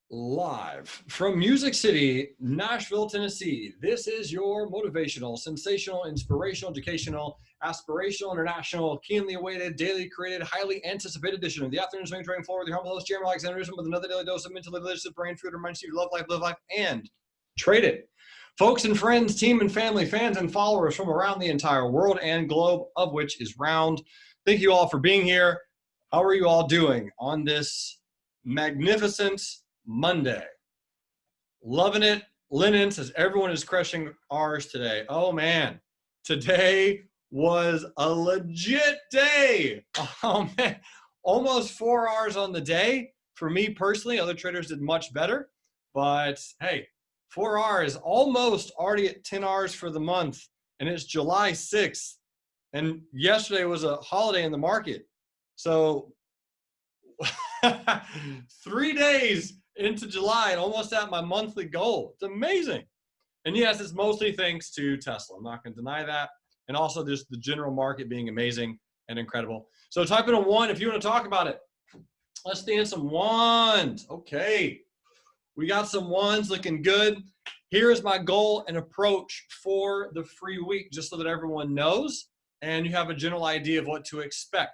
Live from Music City, Nashville, Tennessee. This is your motivational, sensational, inspirational, educational, aspirational, international, keenly awaited, daily created, highly anticipated edition of the Afternoon Swing Trading Floor with your humble host, Jeremy Alexander, with another daily dose of mentally delicious brain food to remind you to love life, live life, and trade it. Folks and friends, team and family, fans and followers from around the entire world and globe, of which is round. Thank you all for being here. How are you all doing on this magnificent Monday? Loving it. Lennon says everyone is crushing ours today. Oh man, today was a legit day. Oh man, almost 4 hours on the day. For me personally, other traders did much better, but hey, 4 hours, almost already at 10 hours for the month, and it's July 6th. And yesterday was a holiday in the market. So 3 days into July and almost at my monthly goal. It's amazing. And yes, it's mostly thanks to Tesla. I'm not going to deny that. And also just the general market being amazing and incredible. So type in a 1 if you want to talk about it. Let's stand some 1s. Okay. We got some 1s looking good. Here is my goal and approach for the free week, just so that everyone knows and you have a general idea of what to expect.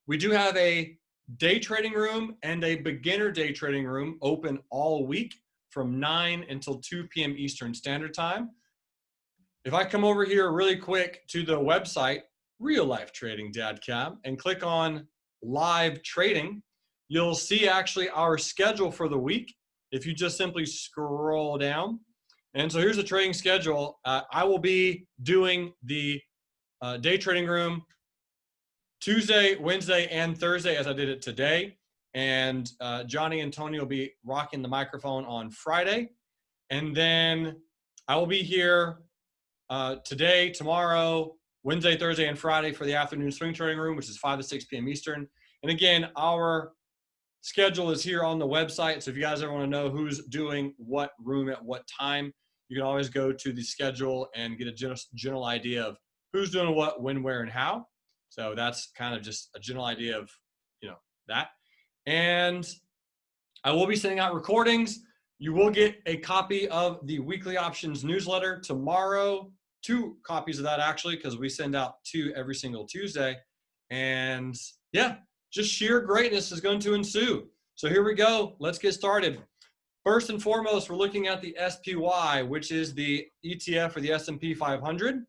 We do have a day trading room and a beginner day trading room open all week from 9 until 2 p.m. Eastern Standard Time. If I come over here really quick to the website, Real Life Trading Dadcab, and click on live trading, you'll see actually our schedule for the week. If you just simply scroll down. And so here's the trading schedule. I will be doing the day trading room Tuesday, Wednesday, and Thursday as I did it today. And Johnny and Tony will be rocking the microphone on Friday. And then I will be here today, tomorrow, Wednesday, Thursday, and Friday for the afternoon swing trading room, which is 5 to 6 p.m. Eastern. And again, our schedule is here on the website. So if you guys ever want to know who's doing what room at what time, you can always go to the schedule and get a general idea of who's doing what, when, where, and how. So that's kind of just a general idea of, that. And I will be sending out recordings. You will get a copy of the weekly options newsletter tomorrow, 2 copies of that actually, because we send out 2 every single Tuesday. And yeah, just sheer greatness is going to ensue. So here we go. Let's get started. First and foremost, we're looking at the SPY, which is the ETF for the S&P 500.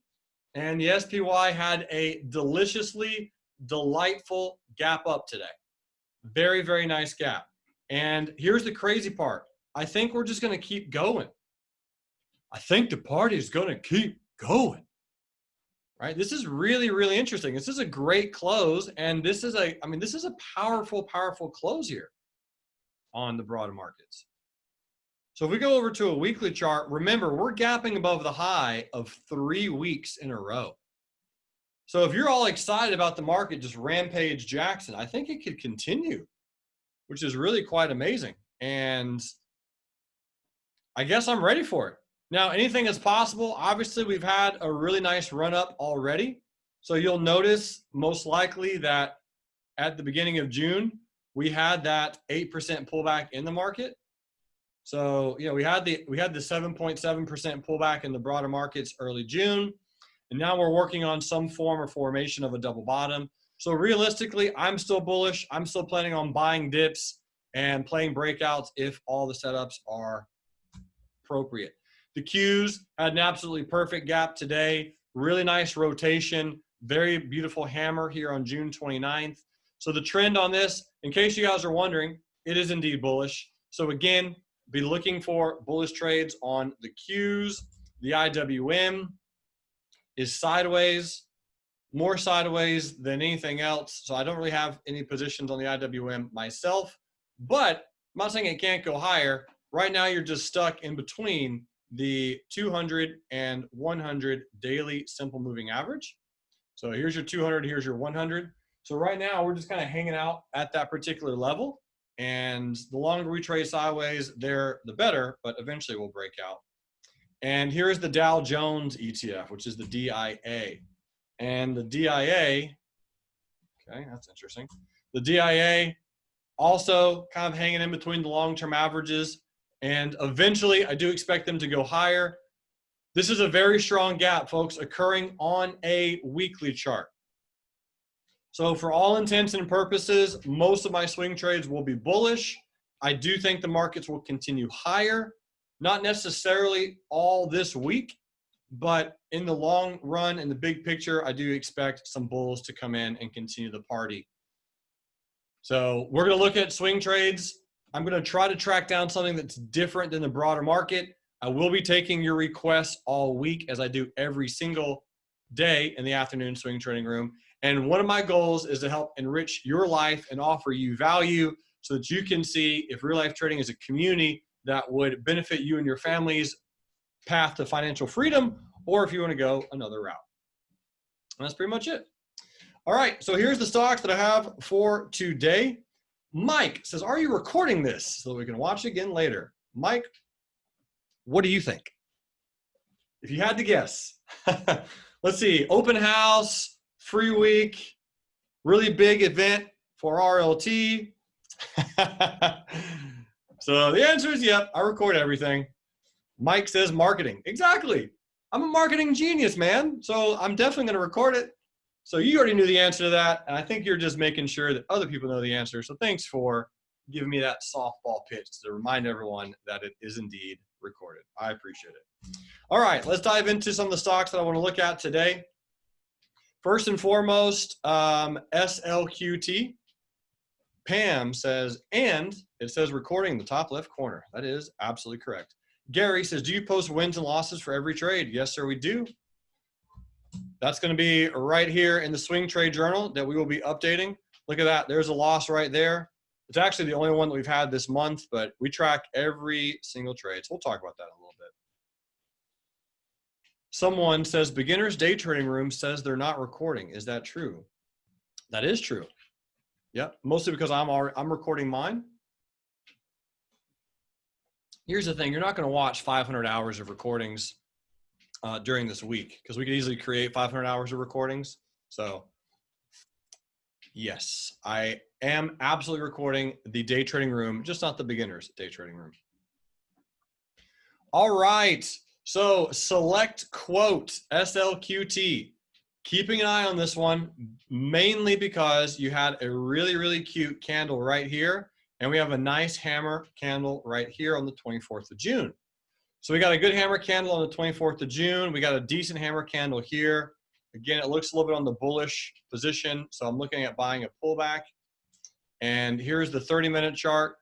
And the SPY had a deliciously delightful gap up today. Very, very nice gap. And here's the crazy part. I think we're just going to keep going. I think the party is going to keep going. Right? This is really, really interesting. This is a great close. And this is a powerful, powerful close here on the broader markets. So if we go over to a weekly chart, remember, we're gapping above the high of 3 weeks in a row. So if you're all excited about the market just rampage Jackson, I think it could continue, which is really quite amazing. And I guess I'm ready for it. Now, anything is possible. Obviously, we've had a really nice run up already. So you'll notice most likely that at the beginning of June, we had that 8% pullback in the market. So, we had the 7.7% pullback in the broader markets early June, and now we're working on some form or formation of a double bottom. So realistically, I'm still bullish. I'm still planning on buying dips and playing breakouts if all the setups are appropriate. The Qs had an absolutely perfect gap today. Really nice rotation. Very beautiful hammer here on June 29th. So the trend on this, in case you guys are wondering, it is indeed bullish. So again, be looking for bullish trades on the Qs. The IWM is sideways, more sideways than anything else. So I don't really have any positions on the IWM myself, but I'm not saying it can't go higher. Right now, you're just stuck in between the 200 and 100 daily simple moving average. So here's your 200, here's your 100. So right now, we're just kind of hanging out at that particular level. And the longer we trade sideways, the better, but eventually we'll break out. And here's the Dow Jones Etf, which is the DIA. And the DIA, okay, that's interesting. The DIA also kind of hanging in between the long-term averages. And eventually, I do expect them to go higher. This is a very strong gap, folks, occurring on a weekly chart. So for all intents and purposes, most of my swing trades will be bullish. I do think the markets will continue higher, not necessarily all this week, but in the long run, in the big picture, I do expect some bulls to come in and continue the party. So we're going to look at swing trades. I'm going to try to track down something that's different than the broader market. I will be taking your requests all week, as I do every single day in the afternoon swing trading room. And one of my goals is to help enrich your life and offer you value so that you can see if real life trading is a community that would benefit you and your family's path to financial freedom, or if you want to go another route. And that's pretty much it. All right, so here's the stocks that I have for today. Mike says, are you recording this so that we can watch it again later? Mike, what do you think? If you had to guess. Let's see, open house, free week, really big event for RLT. So the answer is yep, I record everything. Mike says marketing. Exactly. I'm a marketing genius, man. So I'm definitely going to record it. So you already knew the answer to that. And I think you're just making sure that other people know the answer. So thanks for giving me that softball pitch to remind everyone that it is indeed recorded. I appreciate it. All right, let's dive into some of the stocks that I want to look at today. First and foremost, SLQT. Pam says, and it says recording in the top left corner. That is absolutely correct. Gary says, do you post wins and losses for every trade? Yes, sir, we do. That's going to be right here in the Swing Trade Journal that we will be updating. Look at that. There's a loss right there. It's actually the only one that we've had this month, but we track every single trade. So we'll talk about that in a little bit. Someone says, beginners day trading room says they're not recording. Is that true? That is true. Yep, mostly because I'm recording mine. Here's the thing. You're not going to watch 500 hours of recordings during this week, because we could easily create 500 hours of recordings. So yes, I am absolutely recording the day trading room, just not the beginners day trading room. All right. So select quote SLQT. Keeping an eye on this one, mainly because you had a really, really cute candle right here. And we have a nice hammer candle right here on the 24th of June. So we got a good hammer candle on the 24th of June. We got a decent hammer candle here. Again, it looks a little bit on the bullish position. So I'm looking at buying a pullback. And here's the 30-minute chart.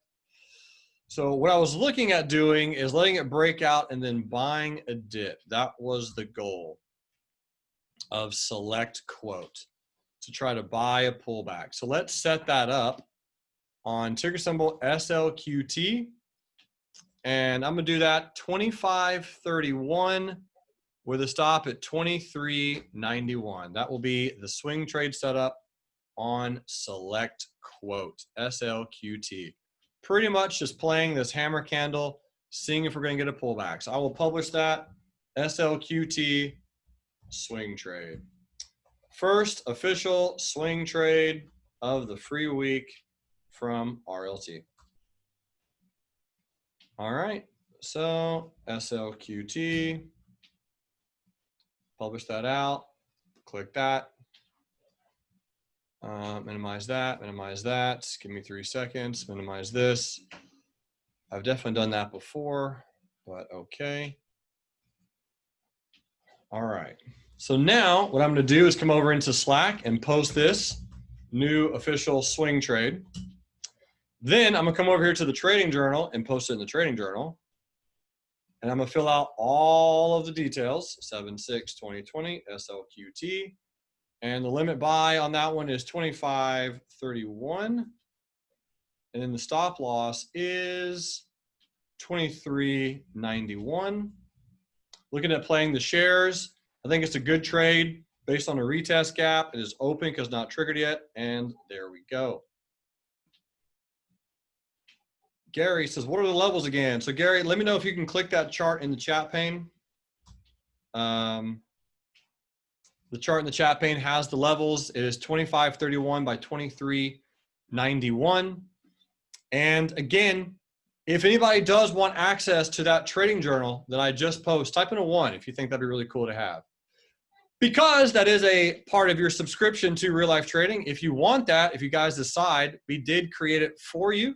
So what I was looking at doing is letting it break out and then buying a dip. That was the goal of select quote, to try to buy a pullback. So let's set that up on ticker symbol SLQT. And I'm going to do that 25.31 with a stop at 23.91. That will be the swing trade setup on select quote SLQT. Pretty much just playing this hammer candle, seeing if we're going to get a pullback. So I will publish that SLQT swing trade. First official swing trade of the free week from RLT. All right, so SLQT, publish that out, click that, minimize that, give me 3 seconds, minimize this. I've definitely done that before, but okay. All right, so now what I'm gonna do is come over into Slack and post this new official swing trade. Then I'm gonna come over here to the trading journal and post it in the trading journal. And I'm gonna fill out all of the details, 7/6/2020 SLQT. And the limit buy on that one is 25.31. And then the stop loss is 23.91. Looking at playing the shares, I think it's a good trade based on a retest gap. It is open because not triggered yet. And there we go. Gary says, what are the levels again? So Gary, let me know if you can click that chart in the chat pane. The chart in the chat pane has the levels. It is 25.31 by 23.91. And again, if anybody does want access to that trading journal that I just post, type in a 1 if you think that'd be really cool to have. Because that is a part of your subscription to Real Life Trading. If you want that, if you guys decide, we did create it for you.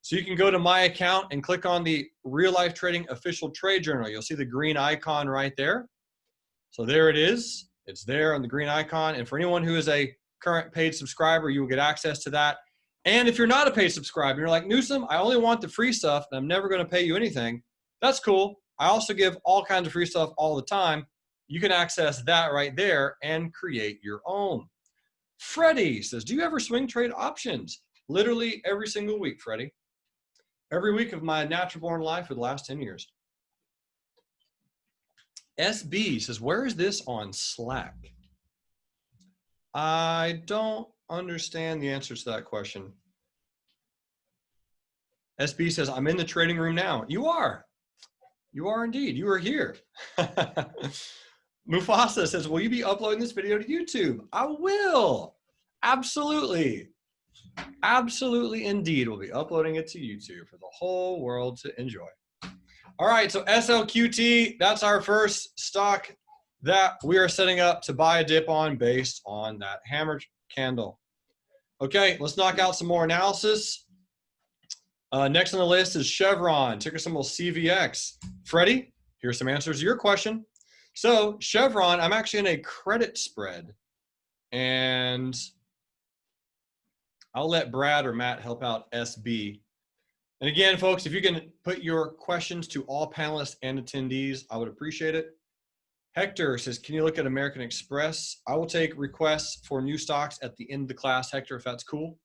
So you can go to my account and click on the Real Life Trading official trade journal. You'll see the green icon right there. So there it is. It's there on the green icon. And for anyone who is a current paid subscriber, you will get access to that. And if you're not a paid subscriber, you're like, Newsom, I only want the free stuff and I'm never going to pay you anything. That's cool. I also give all kinds of free stuff all the time. You can access that right there and create your own. Freddie says, do you ever swing trade options? Literally every single week, Freddie. Every week of my natural born life for the last 10 years. SB says, where is this on Slack? I don't understand the answer to that question. SB says, I'm in the trading room now. You are. You are indeed. You are here. Mufasa says, will you be uploading this video to YouTube? I will. Absolutely. Absolutely indeed. We'll be uploading it to YouTube for the whole world to enjoy. All right, so SLQT, that's our first stock that we are setting up to buy a dip on based on that hammer candle. Okay, let's knock out some more analysis. Next on the list is Chevron, ticker symbol CVX. Freddie, here's some answers to your question. So Chevron, I'm actually in a credit spread, and I'll let Brad or Matt help out SB. And again, folks, if you can put your questions to all panelists and attendees, I would appreciate it. Hector says, can you look at American Express? I will take requests for new stocks at the end of the class, Hector, if that's cool.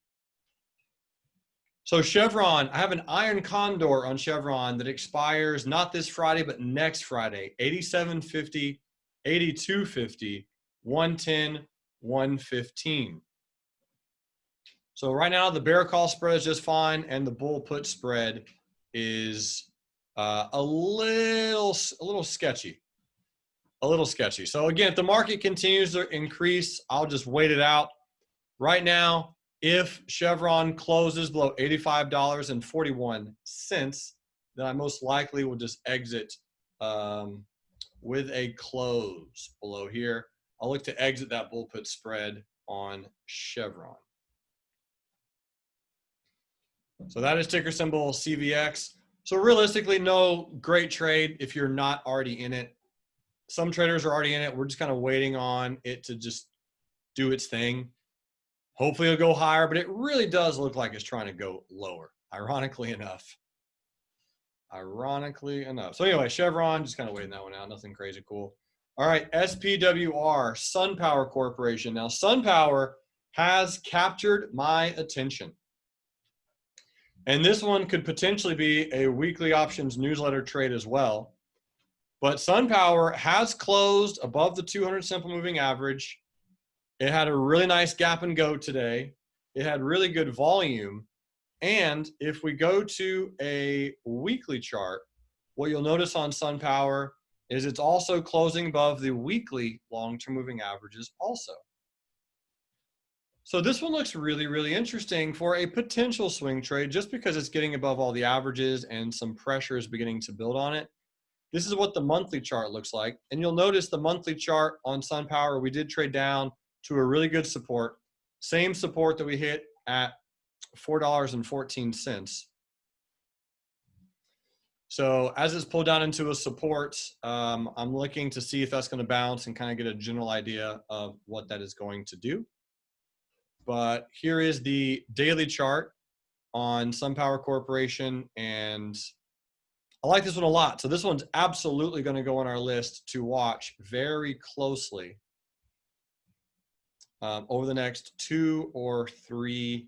So Chevron, I have an iron condor on Chevron that expires not this Friday, but next Friday, 87.50, 82.50, 110, 115. So right now the bear call spread is just fine, and the bull put spread is a little sketchy. A little sketchy. So again, if the market continues to increase, I'll just wait it out. Right now, if Chevron closes below $85.41, then I most likely will just exit with a close below here. I'll look to exit that bull put spread on Chevron. So that is ticker symbol CVX. So realistically, no great trade if you're not already in it. Some traders are already in it. We're just kind of waiting on it to just do its thing. Hopefully it'll go higher, but it really does look like it's trying to go lower, ironically enough. Ironically enough. So anyway, Chevron, just kind of waiting that one out. Nothing crazy cool. All right, SPWR, SunPower Corporation. Now, SunPower has captured my attention. And this one could potentially be a weekly options newsletter trade as well. But SunPower has closed above the 200 simple moving average. It had a really nice gap and go today. It had really good volume. And if we go to a weekly chart, what you'll notice on SunPower is it's also closing above the weekly long-term moving averages also. So this one looks really, really interesting for a potential swing trade just because it's getting above all the averages and some pressure is beginning to build on it. This is what the monthly chart looks like. And you'll notice the monthly chart on SunPower, we did trade down to a really good support. Same support that we hit at $4.14. So as it's pulled down into a support, I'm looking to see if that's going to bounce and kind of get a general idea of what that is going to do. But here is the daily chart on SunPower Corporation, and I like this one a lot. So this one's absolutely going to go on our list to watch very closely over the next 2 or 3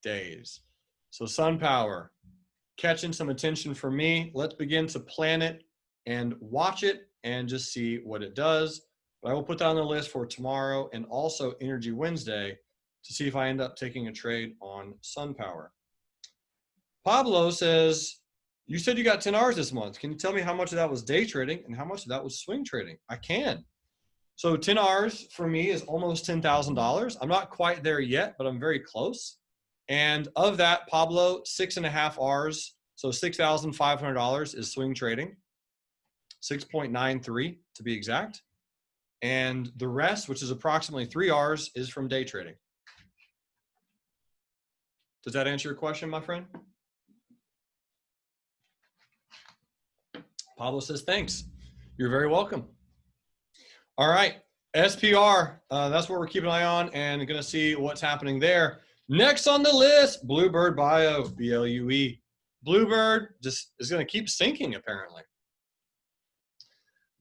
days. So SunPower, catching some attention for me. Let's begin to plan it and watch it and just see what it does. But I will put that on the list for tomorrow and also Energy Wednesday to see if I end up taking a trade on SunPower. Pablo says, you said you got 10 hours this month. Can you tell me how much of that was day trading and how much of that was swing trading? I can. So 10 hours for me is almost $10,000. I'm not quite there yet, but I'm very close. And of that, Pablo, 6.5 Rs, so $6,500 is swing trading, 6.93 to be exact. And the rest, which is approximately 3 Rs, is from day trading. Does that answer your question, my friend? Pablo says, thanks. You're very welcome. All right, SPR, that's what we're keeping an eye on and going to see what's happening there. Next on the list, Bluebird Bio, BLUE. Bluebird just is going to keep sinking, apparently.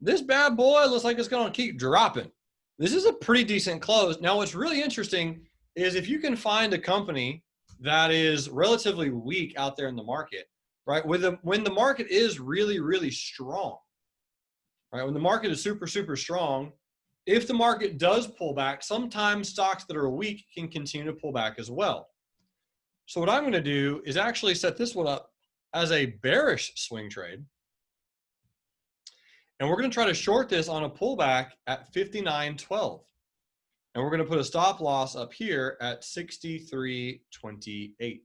This bad boy looks like it's going to keep dropping. This is a pretty decent close. Now, what's really interesting is if you can find a company that is relatively weak out there in the market, right? When the market is really, really strong, right? When the market is super, super strong, if the market does pull back, sometimes stocks that are weak can continue to pull back as well. So what I'm going to do is actually set this one up as a bearish swing trade. And we're going to try to short this on a pullback at 59.12. And we're going to put a stop loss up here at 63.28.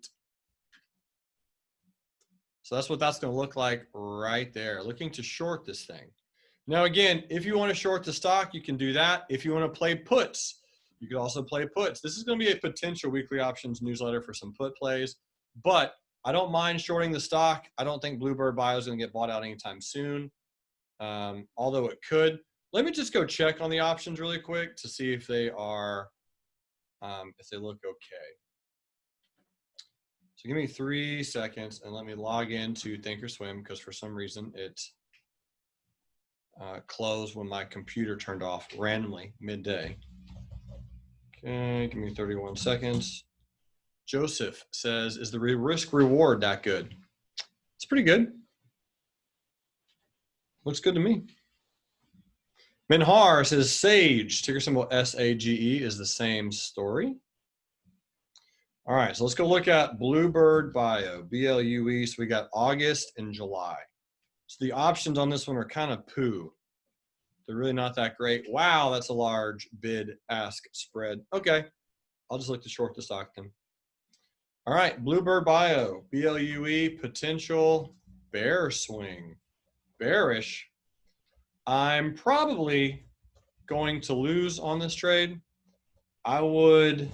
So that's what that's going to look like right there, looking to short this thing. Now, again, if you want to short the stock, you can do that. If you want to play puts, you could also play puts. This is going to be a potential weekly options newsletter for some put plays, but I don't mind shorting the stock. I don't think Bluebird Bio is going to get bought out anytime soon, although it could. Let me just go check on the options really quick to see if they are, if they look okay. So give me 3 seconds and let me log into Thinkorswim because for some reason it closed when my computer turned off randomly midday. Okay, give me 31 seconds. Joseph says, is the risk reward that good? It's pretty good. Looks good to me. Minhar says Sage, ticker symbol SAGE, is the same story. All right, so let's go look at Bluebird Bio, BLUE. So we got August and July. So the options on this one are kind of poo. They're really not that great. Wow, that's a large bid-ask spread. Okay, I'll just look to short the stock then. All right, Bluebird Bio, BLUE, potential bear swing. Bearish. I'm probably going to lose on this trade. I would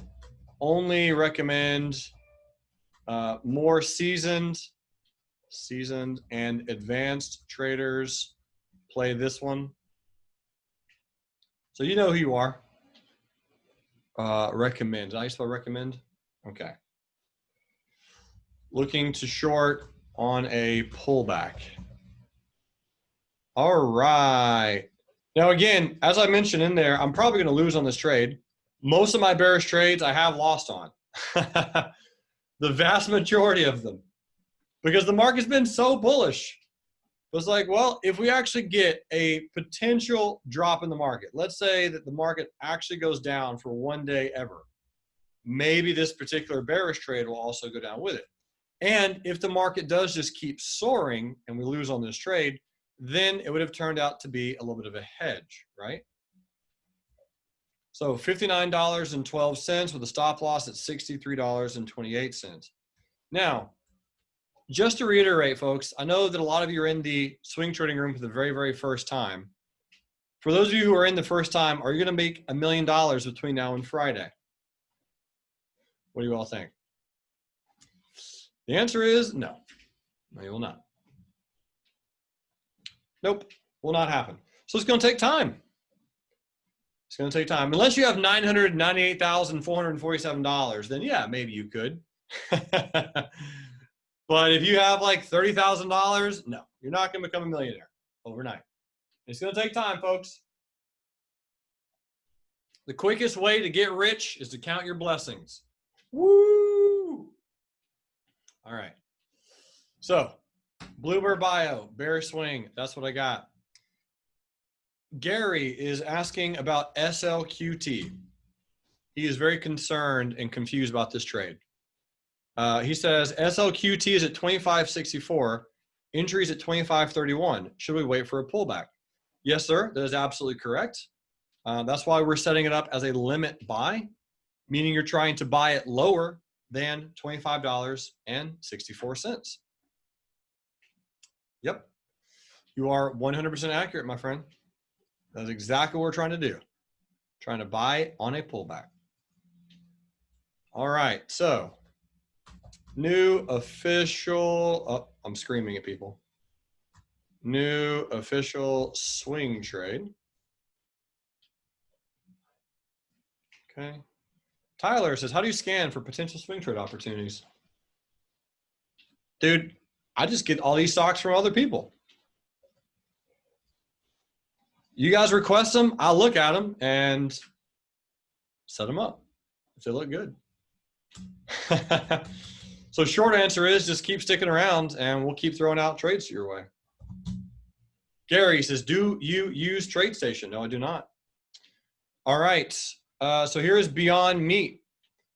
only recommend more seasoned and advanced traders play this one. So you know who you are. Recommend. Did I spell recommend? Okay. Looking to short on a pullback. All right. Now, again, as I mentioned in there, I'm probably going to lose on this trade. Most of my bearish trades I have lost on. The vast majority of them. Because the market's been so bullish. It was like, well, if we actually get a potential drop in the market, let's say that the market actually goes down for one day ever, maybe this particular bearish trade will also go down with it. And if the market does just keep soaring and we lose on this trade, then it would have turned out to be a little bit of a hedge, right? So $59.12 with a stop loss at $63.28. Now, just to reiterate, folks, I know that a lot of you are in the swing trading room for the very, very first time. For those of you who are in the first time, are you going to make $1 million between now and Friday? What do you all think? The answer is no. No, you will not. Nope, will not happen. So it's going to take time. It's going to take time. Unless you have $998,447, then yeah, maybe you could. But if you have like $30,000, no, you're not going to become a millionaire overnight. It's going to take time, folks. The quickest way to get rich is to count your blessings. Woo! All right. So, Bluebird Bio, bear swing. That's what I got. Gary is asking about SLQT. He is very concerned and confused about this trade. He says SLQT is at 25.64, entries at 25.31. Should we wait for a pullback? Yes, sir. That is absolutely correct. That's why we're setting it up as a limit buy, meaning you're trying to buy it lower than $25.64. Yep. You are 100% accurate, my friend. That's exactly what we're trying to do. Trying to buy on a pullback. All right, so new official, oh, I'm screaming at people. New official swing trade. Okay. Tyler says, how do you scan for potential swing trade opportunities? Dude, I just get all these stocks from other people. You guys request them, I'll look at them and set them up if they look good. So short answer is just keep sticking around and we'll keep throwing out trades your way. Gary says, do you use TradeStation? No, I do not. All right. So here is Beyond Meat.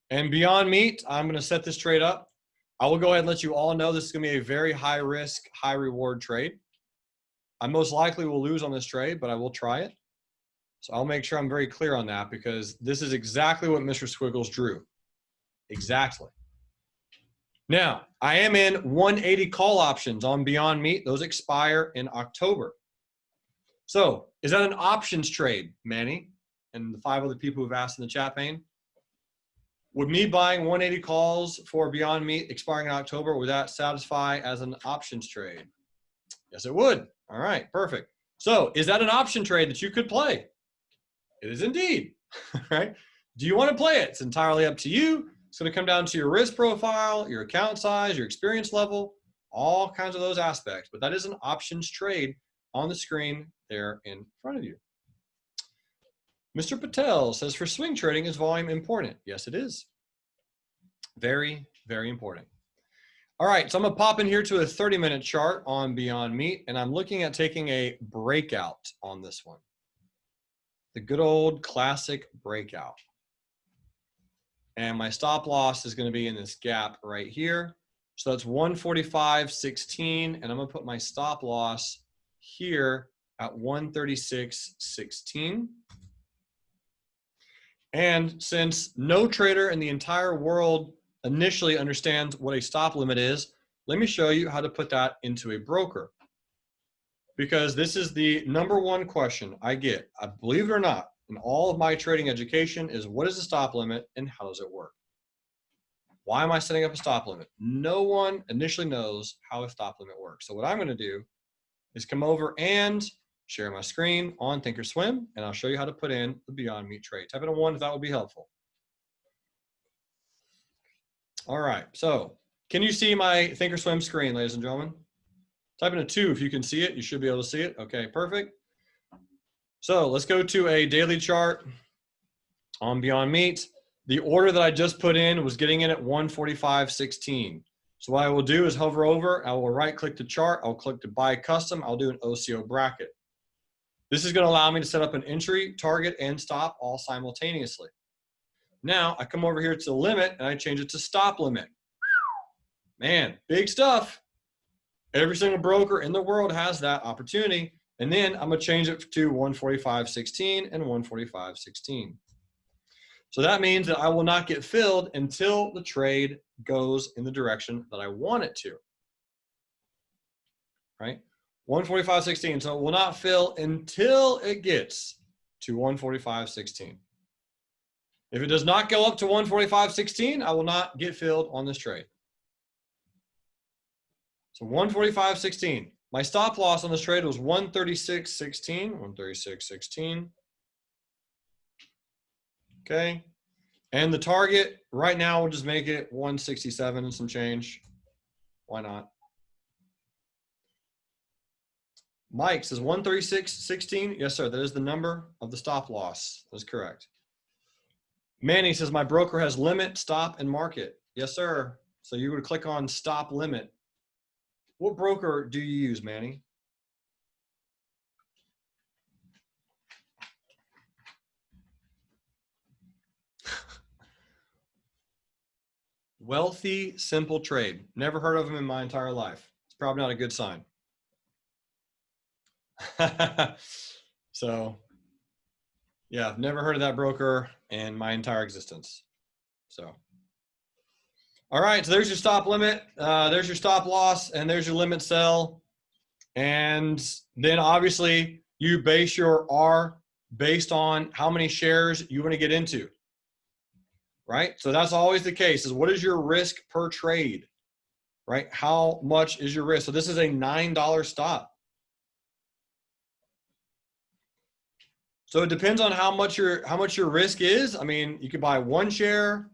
And Beyond Meat, I'm going to set this trade up. I will go ahead and let you all know this is going to be a very high risk, high reward trade. I most likely will lose on this trade, but I will try it. So I'll make sure I'm very clear on that because this is exactly what Mr. Squiggles drew. Exactly. Now, I am in 180 call options on Beyond Meat. Those expire in October. So is that an options trade, Manny? And the 5 other people who've asked in the chat pane? Would me buying 180 calls for Beyond Meat expiring in October, would that satisfy as an options trade? Yes, it would. All right, perfect. So is that an option trade that you could play? It is indeed, right? Do you want to play it? It's entirely up to you. It's going to come down to your risk profile, your account size, your experience level, all kinds of those aspects. But that is an options trade on the screen there in front of you. Mr. Patel says, for swing trading, is volume important? Yes, it is. Very, very important. All right, so I'm gonna pop in here to a 30-minute chart on Beyond Meat, and I'm looking at taking a breakout on this one. The good old classic breakout. And my stop loss is gonna be in this gap right here. So that's 145.16, and I'm gonna put my stop loss here at 136.16. And since no trader in the entire world initially understands what a stop limit is, let me show you how to put that into a broker. Because this is the #1 question I get, I believe it or not, in all of my trading education is what is the stop limit and how does it work? Why am I setting up a stop limit? No one initially knows how a stop limit works. So what I'm gonna do is come over and share my screen on Thinkorswim, and I'll show you how to put in the Beyond Meat trade. Type in a 1 if that would be helpful. All right, so can you see my Thinkorswim screen, ladies and gentlemen? Type in a 2 if you can see it. You should be able to see it. Okay, perfect. So let's go to a daily chart on Beyond Meat. The order that I just put in was getting in at 145.16. So what I will do is hover over, I will right-click the chart, I'll click to buy custom, I'll do an OCO bracket. This is going to allow me to set up an entry, target, and stop all simultaneously. Now I come over here to the limit and I change it to stop limit. Man, big stuff. Every single broker in the world has that opportunity. And then I'm going to change it to 145.16 and 145.16. So that means that I will not get filled until the trade goes in the direction that I want it to. Right? 145.16. So it will not fill until it gets to 145.16. If it does not go up to 145.16, I will not get filled on this trade. So 145.16. My stop loss on this trade was 136.16. 136.16. Okay. And the target right now, we'll just make it 167 and some change. Why not? Mike says 136.16. Yes, sir. That is the number of the stop loss. That is correct. Manny says my broker has limit, stop, and market. Yes, sir. So you would click on stop limit. What broker do you use, Manny? Wealthy Simple Trade. Never heard of them in my entire life. It's probably not a good sign. So, yeah, I've never heard of that broker in my entire existence. So, All right, so there's your stop limit, there's your stop loss, and there's your limit sell. And then obviously you base your R based on how many shares you want to get into, right? So that's always the case, is what is your risk per trade, right? How much is your risk? So this is a $9 stop. So it depends on how much your risk is. I mean, you could buy 1 share,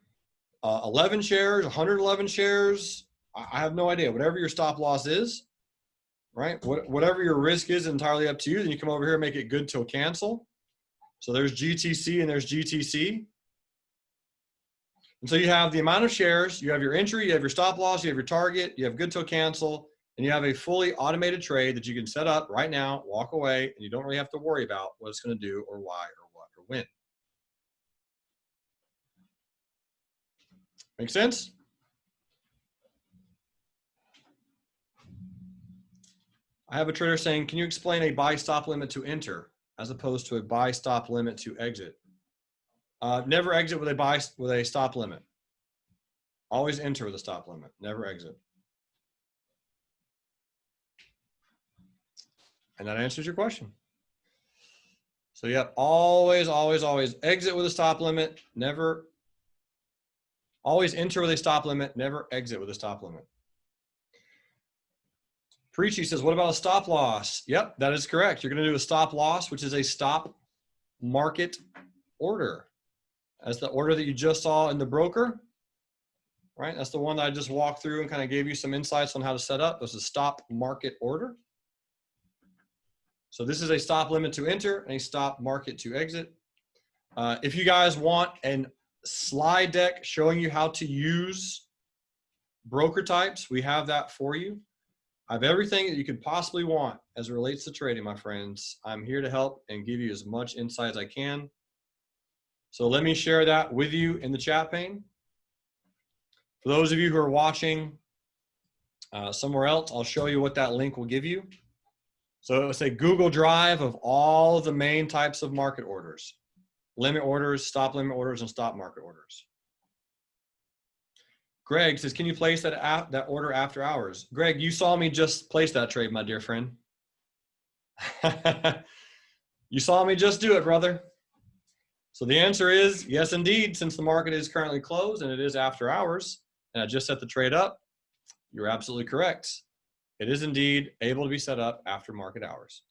11 shares, 111 shares. I have no idea. Whatever your stop loss is, right? Whatever your risk is entirely up to you. Then you come over here and make it good till cancel. So there's GTC and there's GTC. And so you have the amount of shares, you have your entry, you have your stop loss, you have your target, you have good till cancel, and you have a fully automated trade that you can set up right now, walk away, and you don't really have to worry about what it's going to do or why or what or when. Make sense? I have a trader saying, can you explain a buy stop limit to enter as opposed to a buy stop limit to exit? Never exit with a stop limit. Always enter with a stop limit, never exit. And that answers your question. So yep, always exit with a stop limit, never, always enter with a stop limit, never exit with a stop limit. Preachy says, what about a stop loss? Yep, that is correct. You're going to do a stop loss, which is a stop market order. That's the order that you just saw in the broker, right? That's the one that I just walked through and kind of gave you some insights on how to set up. This is a stop market order. So this is a stop limit to enter and a stop market to exit. If you guys want a slide deck showing you how to use broker types, we have that for you. I have everything that you could possibly want as it relates to trading, my friends. I'm here to help and give you as much insight as I can. So let me share that with you in the chat pane. For those of you who are watching somewhere else, I'll show you what that link will give you. So it's a Google Drive of all of the main types of market orders: limit orders, stop limit orders, and stop market orders. Greg says, can you place that order after hours? Greg, you saw me just place that trade, my dear friend. You saw me just do it, brother. So the answer is yes, indeed. Since the market is currently closed and it is after hours, and I just set the trade up, you're absolutely correct. It is indeed able to be set up after market hours.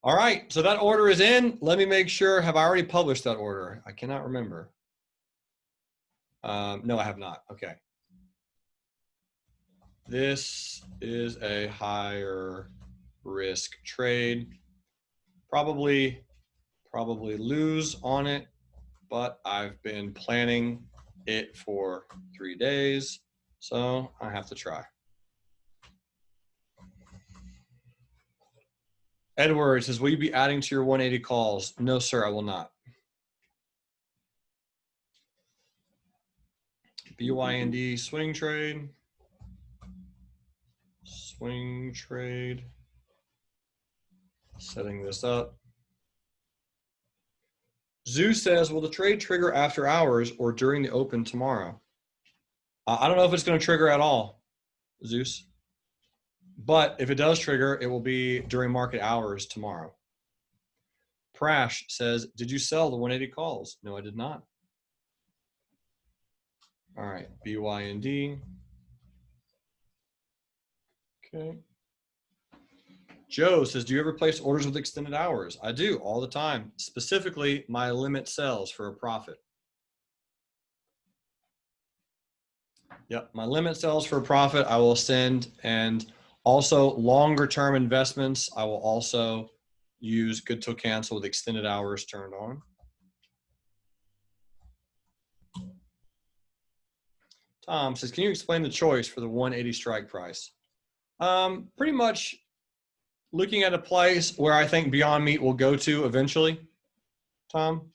All right, so that order is in. Let me make sure, have I already published that order? I cannot remember. No, I have not. Okay. This is a higher risk trade. Probably lose on it, but I've been planning it for 3 days, so I have to try. Edward says, will you be adding to your 180 calls? No, sir, I will not. BYND swing trade. Swing trade. Setting this up. Zeus says, will the trade trigger after hours or during the open tomorrow? I don't know if it's going to trigger at all, Zeus. But if it does trigger, it will be during market hours tomorrow. Prash says, did you sell the 180 calls? No, I did not. All right, BYND. Okay. Joe says, do you ever place orders with extended hours? I do all the time, specifically my limit sells for a profit. Yep, my limit sells for a profit I will send, and also longer term investments I will also use good till cancel with extended hours turned on. Tom says, can you explain the choice for the 180 strike price? Pretty much looking at a place where I think Beyond Meat will go to eventually, Tom.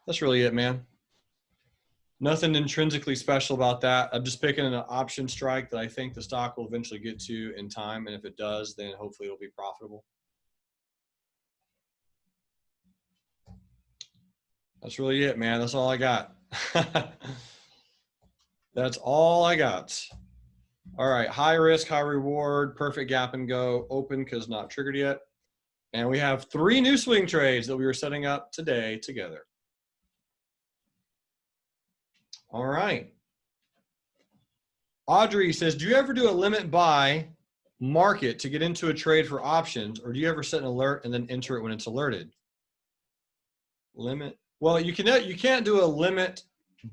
That's really it, man. Nothing intrinsically special about that. I'm just picking an option strike that I think the stock will eventually get to in time. And if it does, then hopefully it'll be profitable. That's really it, man. That's all I got. That's all I got. All right, high risk, high reward, perfect gap and go, open because not triggered yet. And we have 3 new swing trades that we are setting up today together. All right. Audrey says, do you ever do a limit buy market to get into a trade for options, or do you ever set an alert and then enter it when it's alerted? Limit. Well, you can't do a limit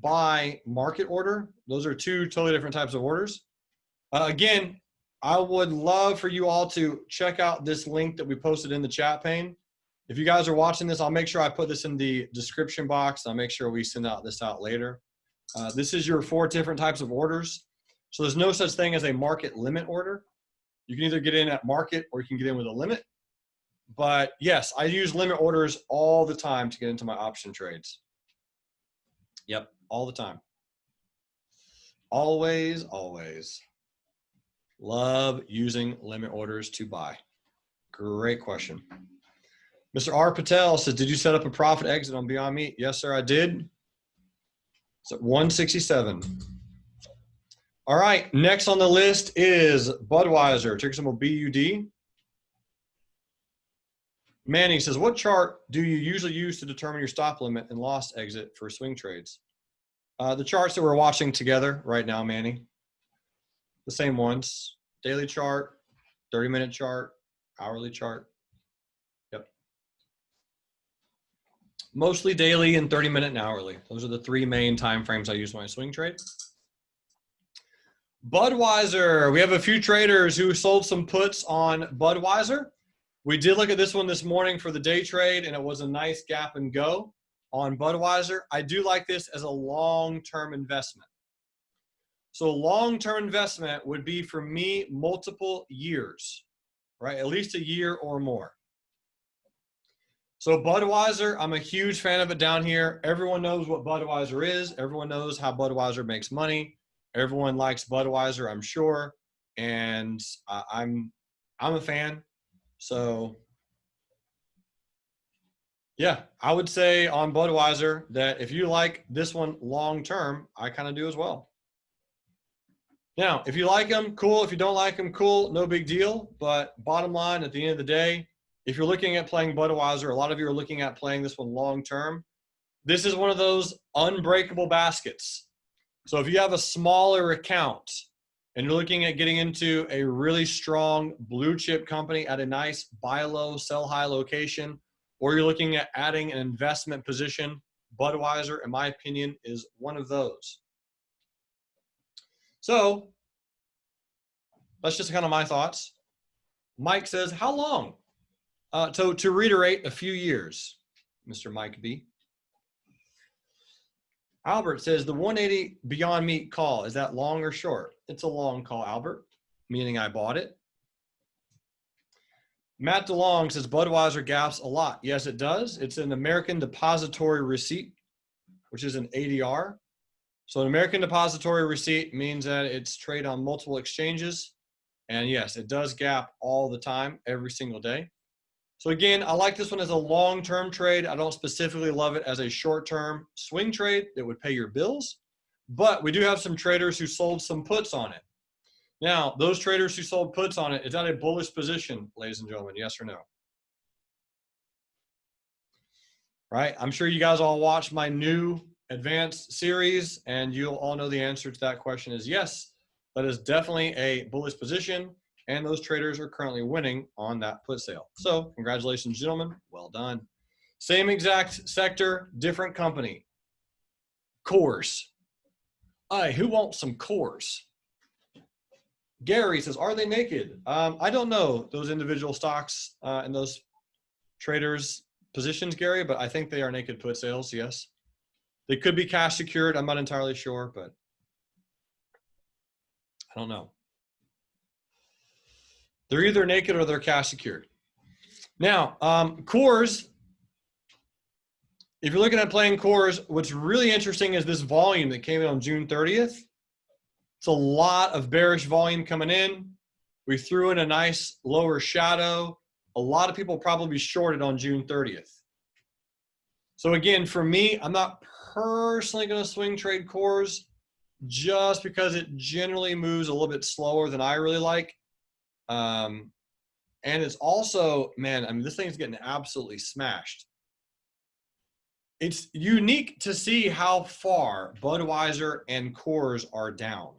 buy market order. Those are 2 totally different types of orders. Again, I would love for you all to check out this link that we posted in the chat pane. If you guys are watching this, I'll make sure I put this in the description box. I'll make sure we send this out later. This is your 4 different types of orders. So there's no such thing as a market limit order. You can either get in at market or you can get in with a limit. But yes, I use limit orders all the time to get into my option trades. Yep, all the time. Always, always. Love using limit orders to buy. Great question. Mr. R. Patel says, did you set up a profit exit on Beyond Meat? Yes, sir, I did. It's at 167. All right, next on the list is Budweiser, ticker symbol BUD. Manny says, what chart do you usually use to determine your stop limit and loss exit for swing trades? The charts that we're watching together right now, Manny. The same ones. Daily chart, 30-minute chart, hourly chart. Yep. Mostly daily and 30-minute and hourly. Those are the 3 main time frames I use when I swing trade. Budweiser. We have a few traders who sold some puts on Budweiser. We did look at this one this morning for the day trade, and it was a nice gap and go on Budweiser. I do like this as a long-term investment. So long-term investment would be, for me, multiple years, right? At least a year or more. So Budweiser, I'm a huge fan of it down here. Everyone knows what Budweiser is. Everyone knows how Budweiser makes money. Everyone likes Budweiser, I'm sure. And I'm a fan. So yeah, I would say on Budweiser that if you like this one long-term, I kind of do as well. Now, if you like them, cool. If you don't like them, cool. No big deal. But bottom line, at the end of the day, if you're looking at playing Budweiser, a lot of you are looking at playing this one long-term. This is one of those unbreakable baskets. So if you have a smaller account and you're looking at getting into a really strong blue chip company at a nice buy low, sell high location, or you're looking at adding an investment position, Budweiser, in my opinion, is one of those. So that's just kind of my thoughts. Mike says, how long? To reiterate, a few years, Mr. Mike B. Albert says, the 180 Beyond Meat call, is that long or short? It's a long call, Albert, meaning I bought it. Matt DeLong says, Budweiser gaps a lot. Yes, it does. It's an American Depository Receipt, which is an ADR. So an American Depository Receipt means that it's traded on multiple exchanges. And yes, it does gap all the time, every single day. So again, I like this one as a long-term trade. I don't specifically love it as a short-term swing trade that would pay your bills. But we do have some traders who sold some puts on it. Now, those traders who sold puts on it, is that a bullish position, ladies and gentlemen? Yes or no? Right? I'm sure you guys all watched my new advanced series, and you'll all know the answer to that question is yes. That is definitely a bullish position, and those traders are currently winning on that put sale. So congratulations, gentlemen. Well done. Same exact sector, different company. Coors. Hey, who wants some Coors? Gary says, are they naked? I don't know those individual stocks and those traders' positions, Gary, but I think they are naked put sales, yes. They could be cash secured. I'm not entirely sure, but I don't know. They're either naked or they're cash secured. Now, Coors, if you're looking at playing Coors, what's really interesting is this volume that came in on June 30th. It's a lot of bearish volume coming in. We threw in a nice lower shadow. A lot of people probably shorted on June 30th. So again, for me, I'm not personally going to swing trade Coors just because it generally moves a little bit slower than I really like. And it's also, man, I mean, this thing's getting absolutely smashed. It's unique to see how far Budweiser and Coors are down.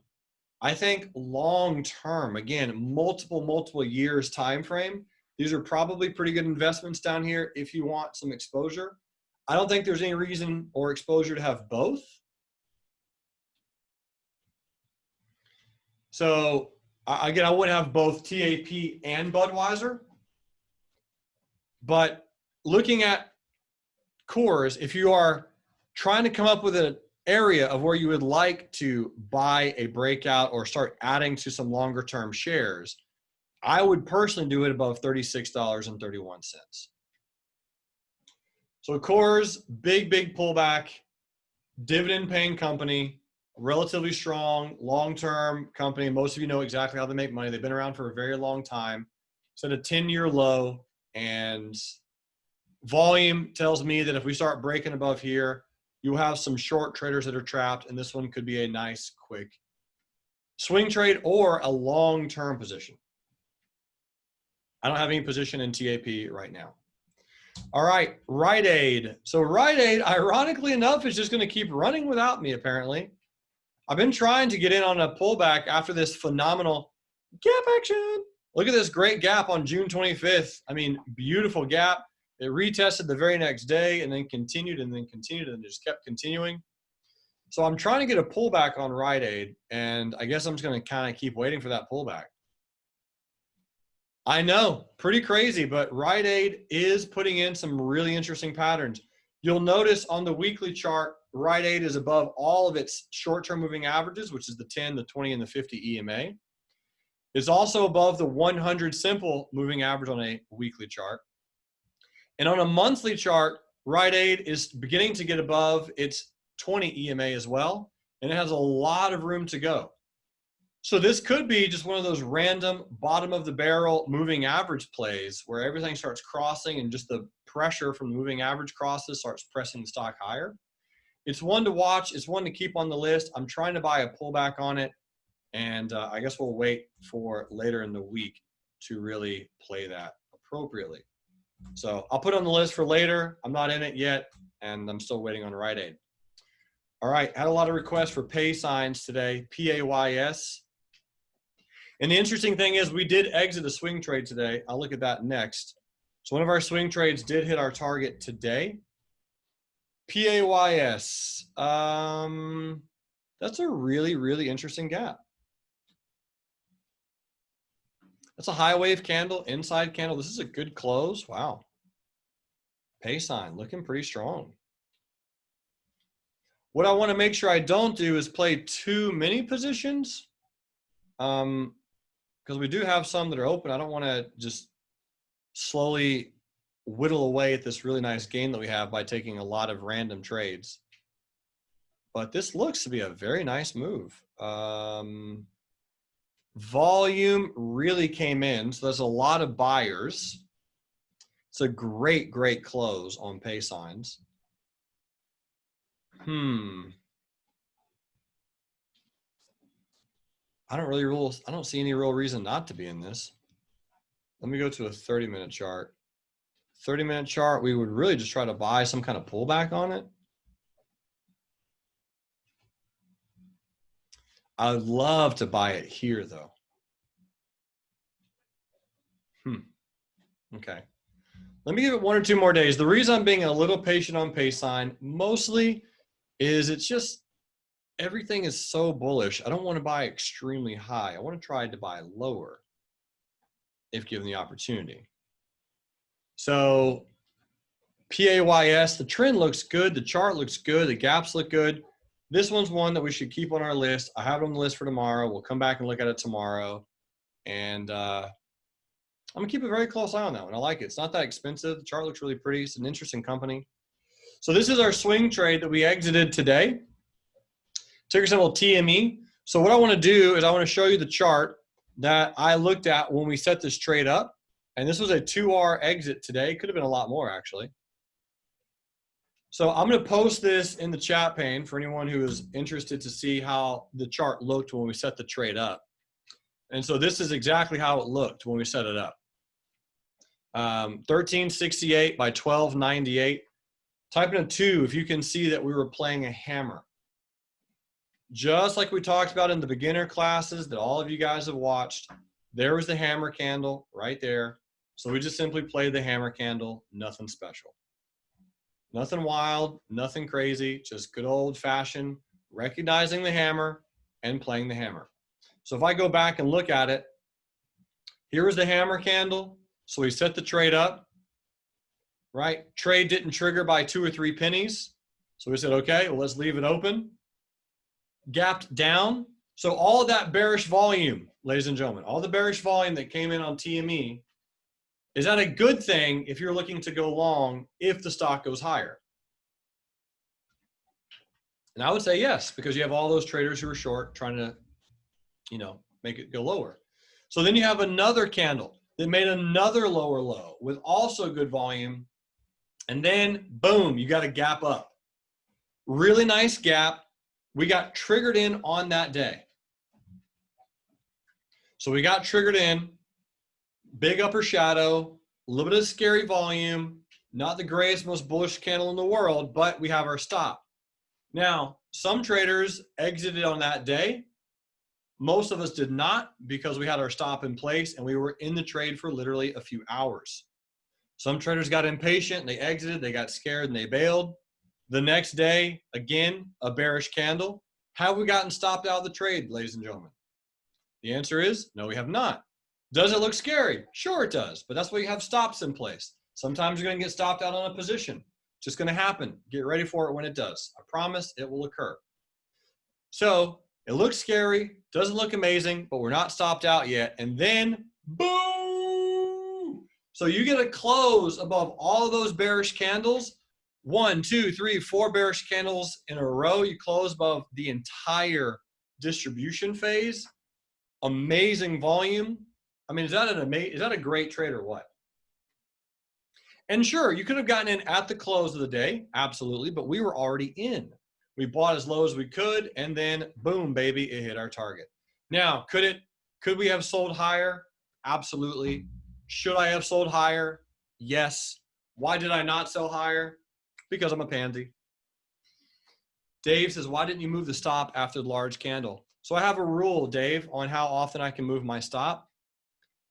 I think long term, again, multiple years time frame, these are probably pretty good investments down here if you want some exposure. I don't think there's any reason or exposure to have both. So again, I wouldn't have both TAP and Budweiser. But looking at Coors, if you are trying to come up with an area of where you would like to buy a breakout or start adding to some longer term shares, I would personally do it above $36.31. So Coors, big pullback, dividend paying company, relatively strong, long-term company. Most of you know exactly how they make money. They've been around for a very long time. It's at a 10-year low, and volume tells me that if we start breaking above here, you have some short traders that are trapped, and this one could be a nice, quick swing trade or a long-term position. I don't have any position in TAP right now. All right, Rite Aid. So Rite Aid, ironically enough, is just going to keep running without me, apparently. I've been trying to get in on a pullback after this phenomenal gap action. Look at this great gap on June 25th. I mean, beautiful gap. It retested the very next day and then continued and just kept continuing. So I'm trying to get a pullback on Rite Aid, and I guess I'm just going to kind of keep waiting for that pullback. I know, pretty crazy, but Rite Aid is putting in some really interesting patterns. You'll notice on the weekly chart, Rite Aid is above all of its short-term moving averages, which is the 10, the 20, and the 50 EMA. It's also above the 100 simple moving average on a weekly chart. And on a monthly chart, Rite Aid is beginning to get above its 20 EMA as well, and it has a lot of room to go. So this could be just one of those random bottom of the barrel moving average plays where everything starts crossing and just the pressure from the moving average crosses starts pressing the stock higher. It's one to watch. It's one to keep on the list. I'm trying to buy a pullback on it, and I guess we'll wait for later in the week to really play that appropriately. So I'll put it on the list for later. I'm not in it yet, and I'm still waiting on Rite Aid. All right, had a lot of requests for pay signs today, PAYS. And the interesting thing is we did exit a swing trade today. I'll look at that next. So one of our swing trades did hit our target today. PAYS, that's a really interesting gap. That's a high wave candle, inside candle. This is a good close. Wow. Pay sign looking pretty strong. What I want to make sure I don't do is play too many positions. Because we do have some that are open. I don't want to just slowly whittle away at this really nice gain that we have by taking a lot of random trades. But this looks to be a very nice move. Volume really came in, so there's a lot of buyers. It's a great close on pay signs. I don't see any real reason not to be in this. Let me go to a 30-minute chart. 30-minute chart, we would really just try to buy some kind of pullback on it. I would love to buy it here, though. Okay. Let me give it 1 or 2 more days. The reason I'm being a little patient on pay sign mostly is it's just everything is so bullish. I don't want to buy extremely high. I want to try to buy lower if given the opportunity. So PAYS, the trend looks good. The chart looks good. The gaps look good. This one's one that we should keep on our list. I have it on the list for tomorrow. We'll come back and look at it tomorrow. And I'm going to keep a very close eye on that one. I like it. It's not that expensive. The chart looks really pretty. It's an interesting company. So this is our swing trade that we exited today. Ticker symbol TME. So what I want to do is I want to show you the chart that I looked at when we set this trade up. And this was a 2R exit today. Could have been a lot more, actually. So I'm going to post this in the chat pane for anyone who is interested to see how the chart looked when we set the trade up. And so this is exactly how it looked when we set it up. 1368 by 1298. Type in a 2 if you can see that we were playing a hammer. Just like we talked about in the beginner classes that all of you guys have watched, there was the hammer candle right there. So we just simply played the hammer candle, nothing special. Nothing wild, nothing crazy, just good old-fashioned recognizing the hammer and playing the hammer. So if I go back and look at it, here was the hammer candle. So we set the trade up, right? Trade didn't trigger by 2 or 3 pennies. So we said, okay, well, let's leave it open. Gapped down. So all of that bearish volume, ladies and gentlemen, all the bearish volume that came in on TME, is that a good thing if you're looking to go long if the stock goes higher? And I would say yes, because you have all those traders who are short trying to, you know, make it go lower. So then you have another candle that made another lower low with also good volume. And then boom, you got a gap up. Really nice gap. We got triggered in on that day. So we got triggered in, big upper shadow, a little bit of scary volume, not the greatest, most bullish candle in the world, but we have our stop. Now, some traders exited on that day. Most of us did not because we had our stop in place and we were in the trade for literally a few hours. Some traders got impatient, they exited, they got scared and they bailed. The next day, again, a bearish candle. Have we gotten stopped out of the trade, ladies and gentlemen? The answer is no, we have not. Does it look scary? Sure it does, but that's why you have stops in place. Sometimes you're going to get stopped out on a position. It's just going to happen. Get ready for it when it does. I promise it will occur. So it looks scary, doesn't look amazing, but we're not stopped out yet. And then, boom! So you get a close above all those bearish candles. 1, 2, 3, 4 bearish candles in a row. You close above the entire distribution phase. Amazing volume. I mean, is that a great trade or what? And sure, you could have gotten in at the close of the day, absolutely, but we were already in. We bought as low as we could, and then boom, baby, it hit our target. Now, could we have sold higher? Absolutely. Should I have sold higher? Yes. Why did I not sell higher? Because I'm a pansy. Dave says, why didn't you move the stop after the large candle? So I have a rule, Dave, on how often I can move my stop.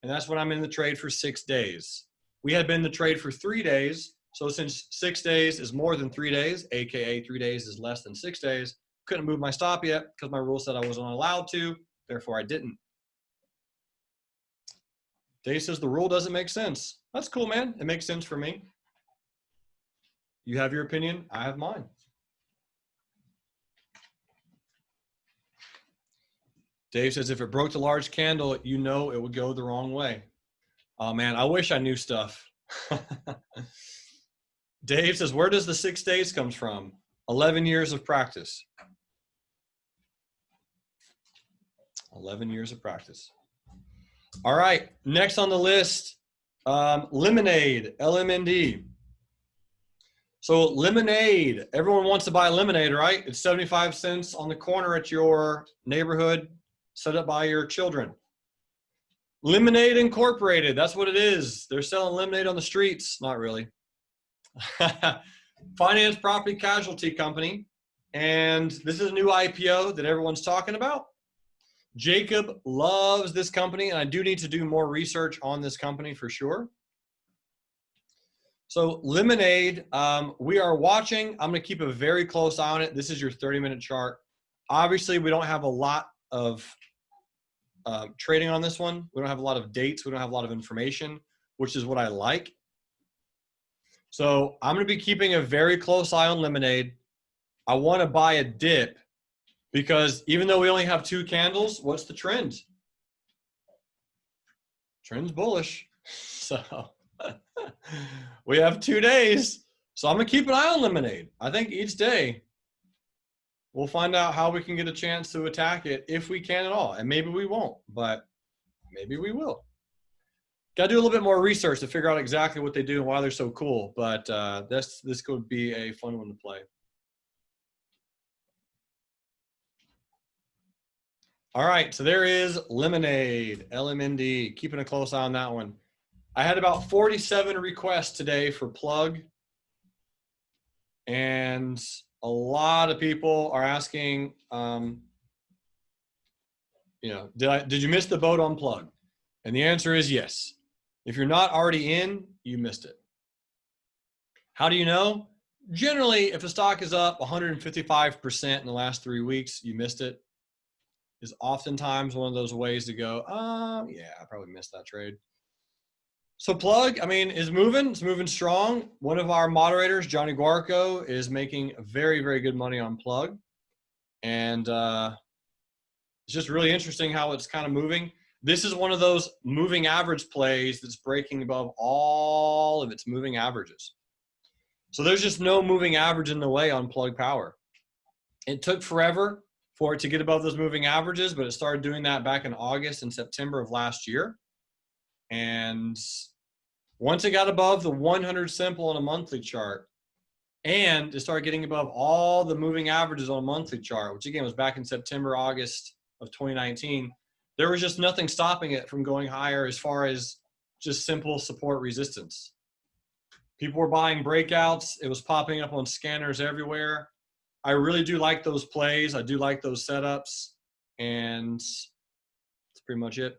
And that's when I'm in the trade for 6 days. We had been in the trade for 3 days. So since 6 days is more than 3 days, AKA 3 days is less than 6 days, couldn't move my stop yet because my rule said I wasn't allowed to. Therefore, I didn't. Dave says the rule doesn't make sense. That's cool, man. It makes sense for me. You have your opinion. I have mine. Dave says, if it broke the large candle, you know it would go the wrong way. Oh, man, I wish I knew stuff. Dave says, where does the 6 days comes from? 11 years of practice. 11 years of practice. All right, next on the list, lemonade, LMND. So lemonade, everyone wants to buy lemonade, right? It's 75 cents on the corner at your neighborhood, set up by your children. Lemonade Incorporated, that's what it is. They're selling lemonade on the streets. Not really. Finance Property Casualty Company. And this is a new IPO that everyone's talking about. Jacob loves this company, and I do need to do more research on this company for sure. So Lemonade, we are watching. I'm going to keep a very close eye on it. This is your 30-minute chart. Obviously, we don't have a lot of trading on this one. We don't have a lot of dates. We don't have a lot of information, which is what I like. So I'm going to be keeping a very close eye on Lemonade. I want to buy a dip because even though we only have 2 candles, what's the trend? Trend's bullish. So we have 2 days. So I'm going to keep an eye on Lemonade. I think each day we'll find out how we can get a chance to attack it if we can at all. And maybe we won't, but maybe we will. Got to do a little bit more research to figure out exactly what they do and why they're so cool. But this could be a fun one to play. All right, so there is Lemonade, LMND. Keeping a close eye on that one. I had about 47 requests today for plug. And a lot of people are asking, did you miss the boat on plug? And the answer is yes. If you're not already in, you missed it. How do you know? Generally, if the stock is up 155% in the last 3 weeks, you missed it. Is oftentimes one of those ways to go, yeah, I probably missed that trade. So plug, I mean, is moving. It's moving strong. One of our moderators, Johnny Guarco, is making very, very good money on plug. And it's just really interesting how it's kind of moving. This is one of those moving average plays that's breaking above all of its moving averages. So there's just no moving average in the way on plug power. It took forever for it to get above those moving averages, but it started doing that back in August and September of last year. And once it got above the 100 simple on a monthly chart, and it started getting above all the moving averages on a monthly chart, which again was back in September, August of 2019, there was just nothing stopping it from going higher as far as just simple support resistance. People were buying breakouts. It was popping up on scanners everywhere. I really do like those plays. I do like those setups. And that's pretty much it.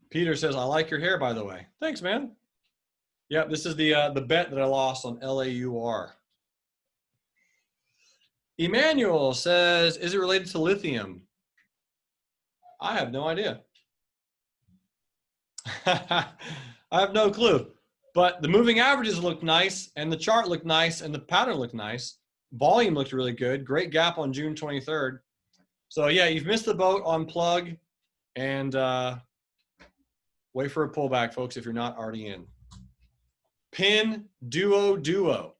Peter says, I like your hair, by the way. Thanks, man. Yep, this is the bet that I lost on LAUR. Emmanuel says, is it related to lithium? I have no idea. I have no clue. But the moving averages looked nice, and the chart looked nice, and the pattern looked nice. Volume looked really good. Great gap on June 23rd. So, yeah, you've missed the boat on plug, and wait for a pullback, folks, if you're not already in. Pin Duo.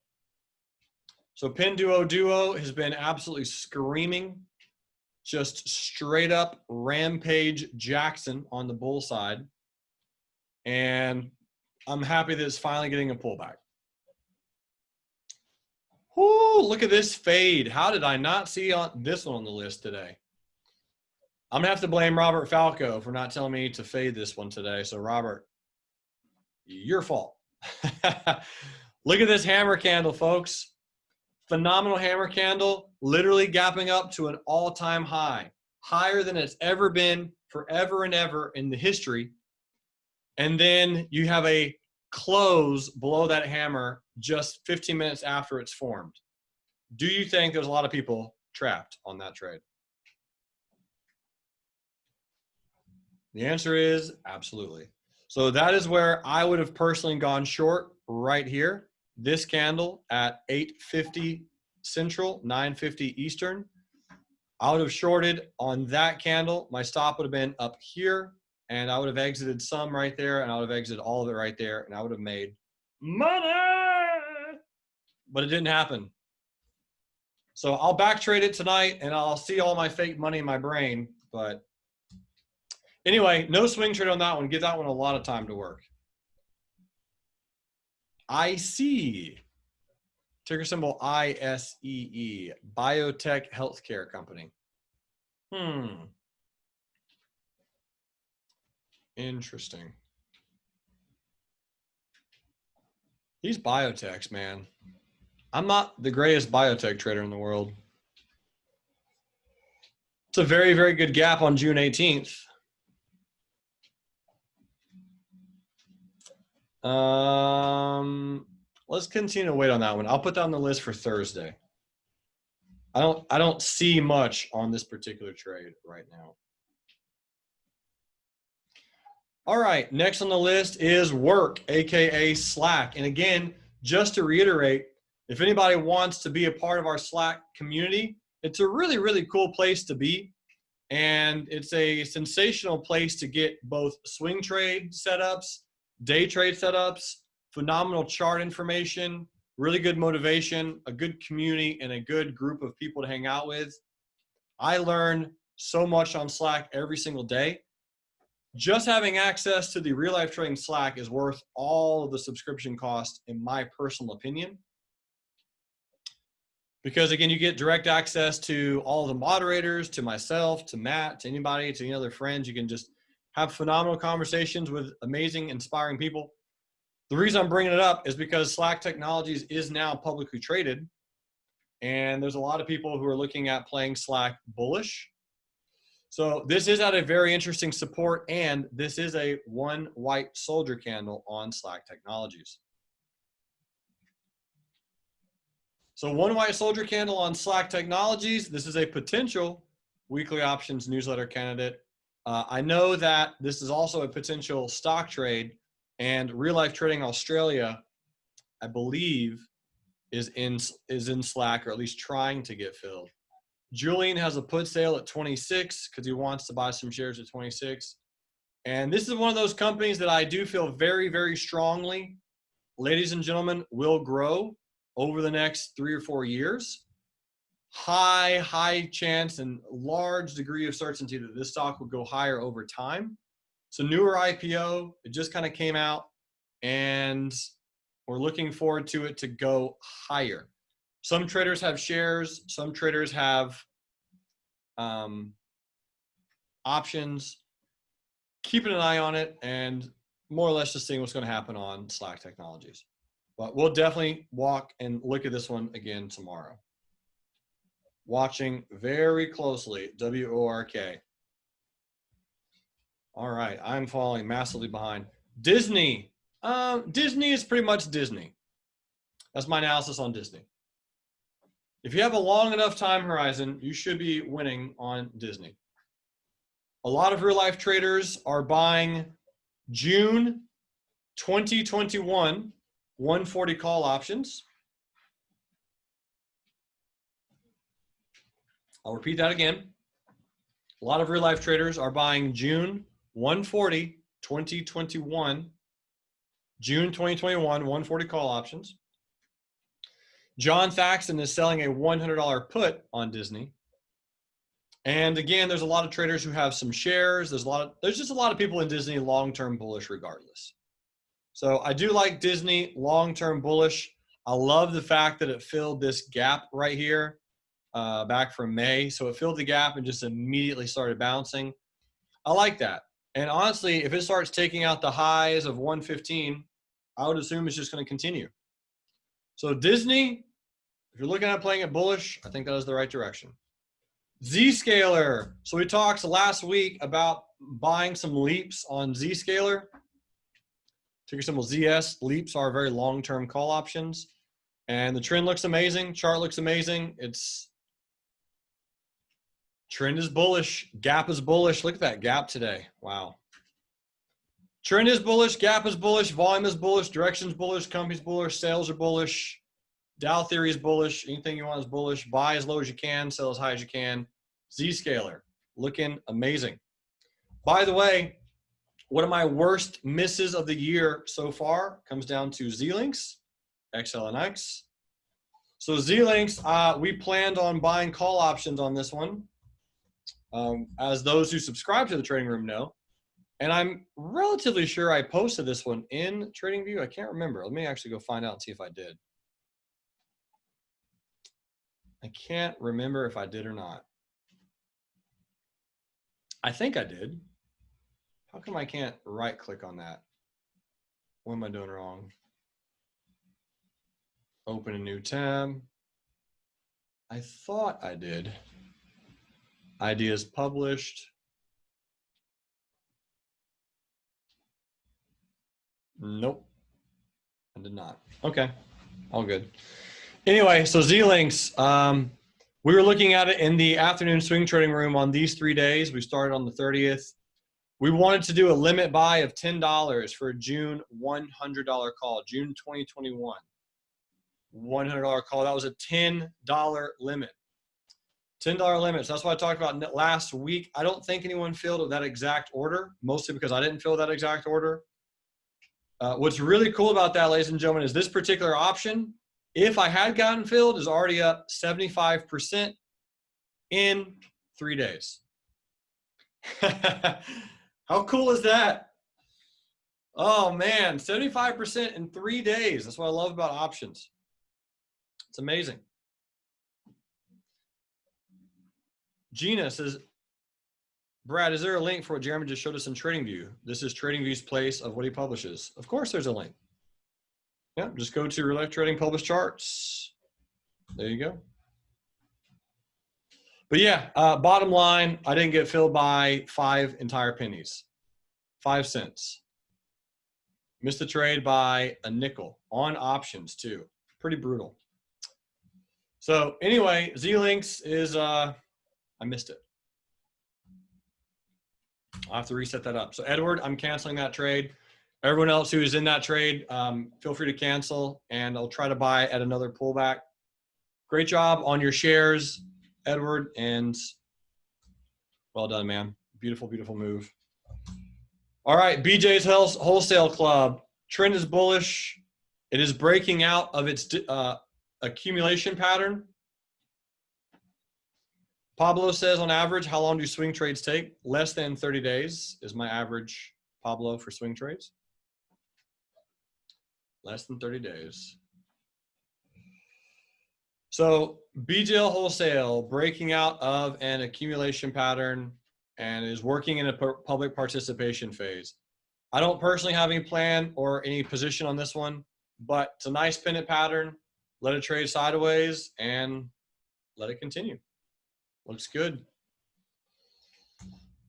So Pin Duo has been absolutely screaming, just straight up Rampage Jackson on the bull side. And I'm happy that it's finally getting a pullback. Whoo, look at this fade. How did I not see this one on the list today? I'm going to have to blame Robert Falco for not telling me to fade this one today. So, Robert, your fault. Look at this hammer candle, folks. Phenomenal hammer candle, literally gapping up to an all-time high, higher than it's ever been forever and ever in the history. And then you have a close below that hammer just 15 minutes after it's formed. Do you think there's a lot of people trapped on that trade? The answer is absolutely. So that is where I would have personally gone short right here. This candle at 8:50 Central, 9:50 Eastern. I would have shorted on that candle. My stop would have been up here, and I would have exited some right there, and I would have exited all of it right there, and I would have made money. But it didn't happen. So I'll back trade it tonight, and I'll see all my fake money in my brain. But anyway, no swing trade on that one. Give that one a lot of time to work. IC, ticker symbol ISEE, Biotech Healthcare Company. Interesting. These biotechs, man. I'm not the greatest biotech trader in the world. It's a very, very good gap on June 18th. Let's continue to wait on that one. I'll put that on the list for Thursday. I don't see much on this particular trade right now. All right, next on the list is Work, aka Slack. And again, just to reiterate, if anybody wants to be a part of our Slack community, it's a really, really cool place to be. And it's a sensational place to get both swing trade setups, day trade setups, phenomenal chart information, really good motivation, a good community, and a good group of people to hang out with. I learn so much on Slack every single day. just having access to the real life trading Slack is worth all of the subscription cost, in my personal opinion. Because again, you get direct access to all the moderators, to myself, to Matt, to anybody, to any other friends. You can just have phenomenal conversations with amazing, inspiring people. The reason I'm bringing it up is because Slack Technologies is now publicly traded. And there's a lot of people who are looking at playing Slack bullish. So this is at a very interesting support, and this is a one white soldier candle on Slack Technologies. So one white soldier candle on Slack Technologies. This is a potential weekly options newsletter candidate. I know that this is also a potential stock trade, and Real Life Trading Australia, I believe, is in Slack, or at least trying to get filled. Julian has a put sale at 26 because he wants to buy some shares at 26. And this is one of those companies that I do feel very, very strongly, ladies and gentlemen, will grow over the next 3 or 4 years. High chance and large degree of certainty that this stock will go higher over time. It's a newer IPO. It just kind of came out, and we're looking forward to it to go higher. Some traders have shares. Some traders have options. Keeping an eye on it and more or less just seeing what's going to happen on Slack Technologies. But we'll definitely walk and look at this one again tomorrow. Watching very closely, WORK. All right, I'm falling massively behind. Disney. Disney is pretty much Disney. That's my analysis on Disney. If you have a long enough time horizon, you should be winning on Disney. A lot of real life traders are buying June 2021 140 call options. I'll repeat that again. A lot of real life traders are buying June 140 2021, June 2021 140 call options. John Thaxton is selling a $100 put on Disney. And again, there's a lot of traders who have some shares. There's just a lot of people in Disney long-term bullish regardless. So I do like Disney long-term bullish. I love the fact that it filled this gap right here back from May. So it filled the gap and just immediately started bouncing. I like that. And honestly, if it starts taking out the highs of 115, I would assume it's just going to continue. So Disney, if you're looking at playing it bullish, I think that is the right direction. Zscaler. So we talked last week about buying some leaps on Zscaler. Ticker symbol ZS. Leaps are very long-term call options. And the trend looks amazing. Chart looks amazing. Trend is bullish. Gap is bullish. Look at that gap today. Wow. Trend is bullish. Gap is bullish. Volume is bullish. Direction is bullish. Company's bullish. Sales are bullish. Dow theory is bullish. Anything you want is bullish. Buy as low as you can. Sell as high as you can. Zscaler. Looking amazing. By the way, one of my worst misses of the year so far comes down to Z-Links, XLNX. So Z-Links, we planned on buying call options on this one, as those who subscribe to the Trading Room know. And I'm relatively sure I posted this one in TradingView. I can't remember. Let me actually go find out and see if I did. I can't remember if I did or not. I think I did. How come I can't right click on that? What am I doing wrong? Open a new tab. I thought I did. Ideas published. Nope, I did not. Okay, all good. Anyway, so Z-Links, we were looking at it in the afternoon swing trading room on these 3 days. We started on the 30th. We wanted to do a limit buy of $10 for a June $100 call, June 2021. $100 call. That was a $10 limit. $10 limits. That's what I talked about last week. I don't think anyone filled that exact order, mostly because I didn't fill that exact order. What's really cool about that, ladies and gentlemen, is this particular option, if I had gotten filled, is already up 75% in 3 days. How cool is that? Oh man, 75% in 3 days. That's what I love about options. It's amazing. Gina says, Brad, is there a link for what Jeremy just showed us in TradingView? This is TradingView's place of what he publishes. Of course there's a link. Yeah, just go to Relect Trading Publish Charts. There you go. But yeah, bottom line, I didn't get filled by 5 entire pennies. 5 cents. Missed the trade by a nickel on options too. Pretty brutal. So anyway, Z-Links is, I missed it. I'll have to reset that up. So Edward, I'm canceling that trade. Everyone else who is in that trade, feel free to cancel, and I'll try to buy at another pullback. Great job on your shares, Edward, and well done, man. Beautiful, beautiful move. All right, BJ's Wholesale Club. Trend is bullish. It is breaking out of its accumulation pattern. Pablo says, on average, how long do swing trades take? Less than 30 days is my average, Pablo, for swing trades. Less than 30 days. So BJL Wholesale breaking out of an accumulation pattern and is working in a public participation phase. I don't personally have any plan or any position on this one, but it's a nice pennant pattern. Let it trade sideways and let it continue. Looks good.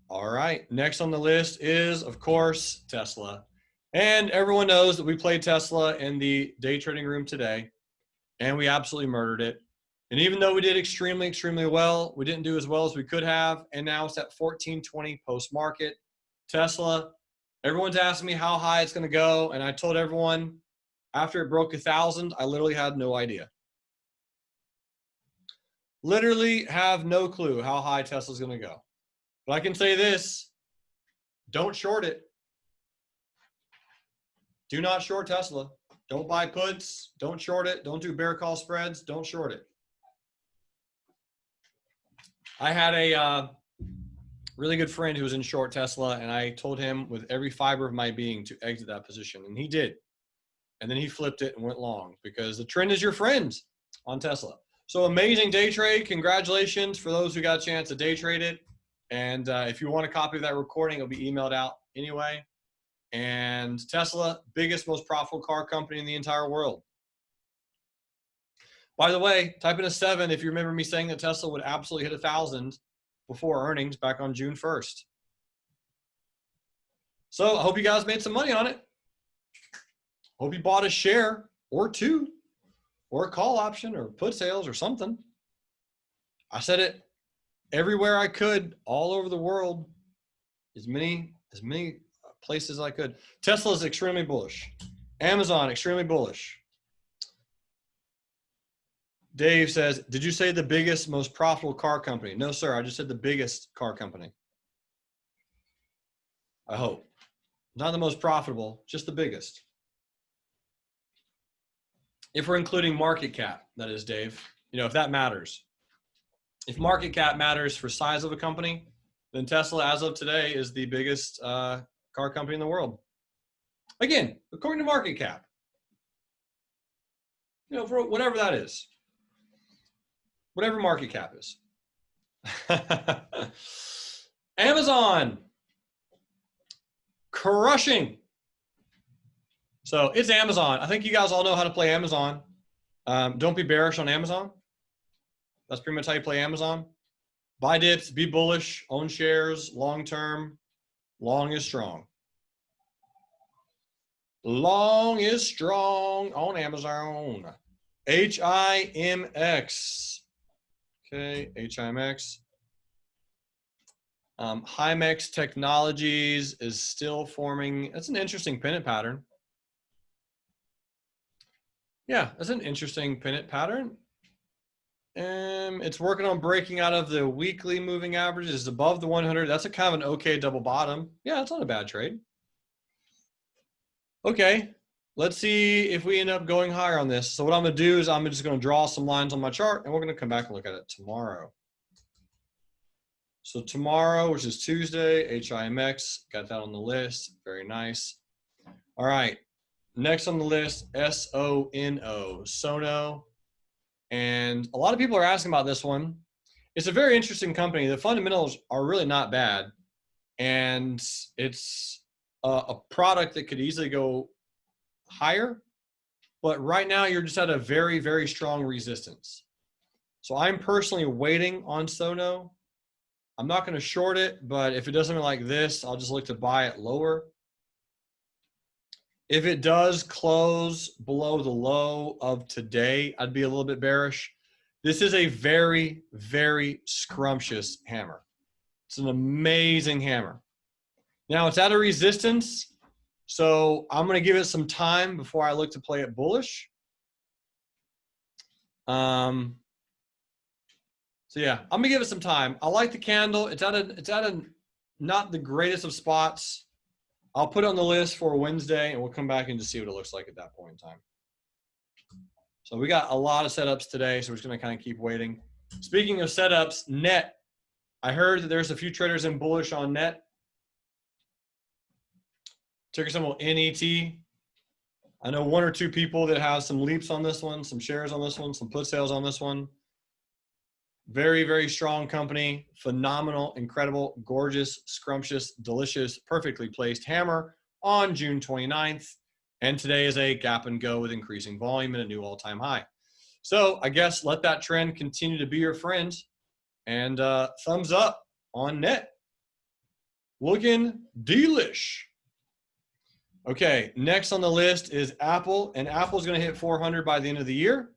All right, next on the list is, of course, Tesla. And everyone knows that we played Tesla in the day trading room today, and we absolutely murdered it. And even though we did extremely, extremely well, we didn't do as well as we could have, and now it's at 1420 post-market. Tesla, everyone's asking me how high it's going to go, and I told everyone after it broke 1,000, I literally had no idea. Literally have no clue how high Tesla's going to go. But I can say this, don't short it. Do not short Tesla. Don't buy puts. Don't short it. Don't do bear call spreads. Don't short it. I had a really good friend who was in short Tesla, and I told him with every fiber of my being to exit that position, and he did. And then he flipped it and went long because the trend is your friend on Tesla. So amazing day trade. Congratulations for those who got a chance to day trade it. And if you want a copy of that recording, it'll be emailed out anyway. And Tesla, biggest, most profitable car company in the entire world. By the way, type in a 7 if you remember me saying that Tesla would absolutely hit 1,000 before earnings back on June 1st. So I hope you guys made some money on it. Hope you bought a share or 2 or a call option or put sales or something. I said it everywhere I could, all over the world, as many places as I could. Tesla is extremely bullish. Amazon, extremely bullish. Dave says, did you say the biggest, most profitable car company? No, sir. I just said the biggest car company. I hope. Not the most profitable, just the biggest. If we're including market cap, that is, Dave, you know, if that matters. If market cap matters for size of a company, then Tesla, as of today, is the biggest car company in the world. Again, according to market cap. You know, for whatever that is. Whatever market cap is. Amazon. Crushing. So it's Amazon. I think you guys all know how to play Amazon. Don't be bearish on Amazon. That's pretty much how you play Amazon. Buy dips, be bullish, own shares, long-term. Long is strong. Long is strong on Amazon. HIMX. Okay, HIMX. Hymex Technologies is still forming. That's an interesting pennant pattern. Yeah, that's an interesting pennant pattern. It's working on breaking out of the weekly moving averages. It's above the 100. That's a kind of an okay double bottom. Yeah, it's not a bad trade. Okay, let's see if we end up going higher on this. So what I'm going to do is I'm just going to draw some lines on my chart, and we're going to come back and look at it tomorrow. So tomorrow, which is Tuesday, HIMX, got that on the list. Very nice. All right. Next on the list, SONO, Sono. And a lot of people are asking about this one. It's a very interesting company. The fundamentals are really not bad. And it's a product that could easily go higher. But right now, you're just at a very, very strong resistance. So I'm personally waiting on Sono. I'm not going to short it, but if it does something like this, I'll just look to buy it lower. If it does close below the low of today, I'd be a little bit bearish. This is a very, very scrumptious hammer. It's an amazing hammer. Now it's at a resistance, so I'm going to give it some time before I look to play it bullish. So yeah, I'm gonna give it some time. I like the candle. It's at a not the greatest of spots. I'll put it on the list for Wednesday, and we'll come back and just see what it looks like at that point in time. So we got a lot of setups today, so we're just gonna kind of keep waiting. Speaking of setups, net. I heard that there's a few traders in bullish on net. Ticker symbol NET. I know one or two people that have some leaps on this one, some shares on this one, some put sales on this one. Very, very strong company, phenomenal, incredible, gorgeous, scrumptious, delicious, perfectly placed hammer on June 29th. And today is a gap and go with increasing volume and a new all-time high. So I guess let that trend continue to be your friend, and thumbs up on net. Looking delish. Okay, next on the list is Apple, and Apple's going to hit 400 by the end of the year.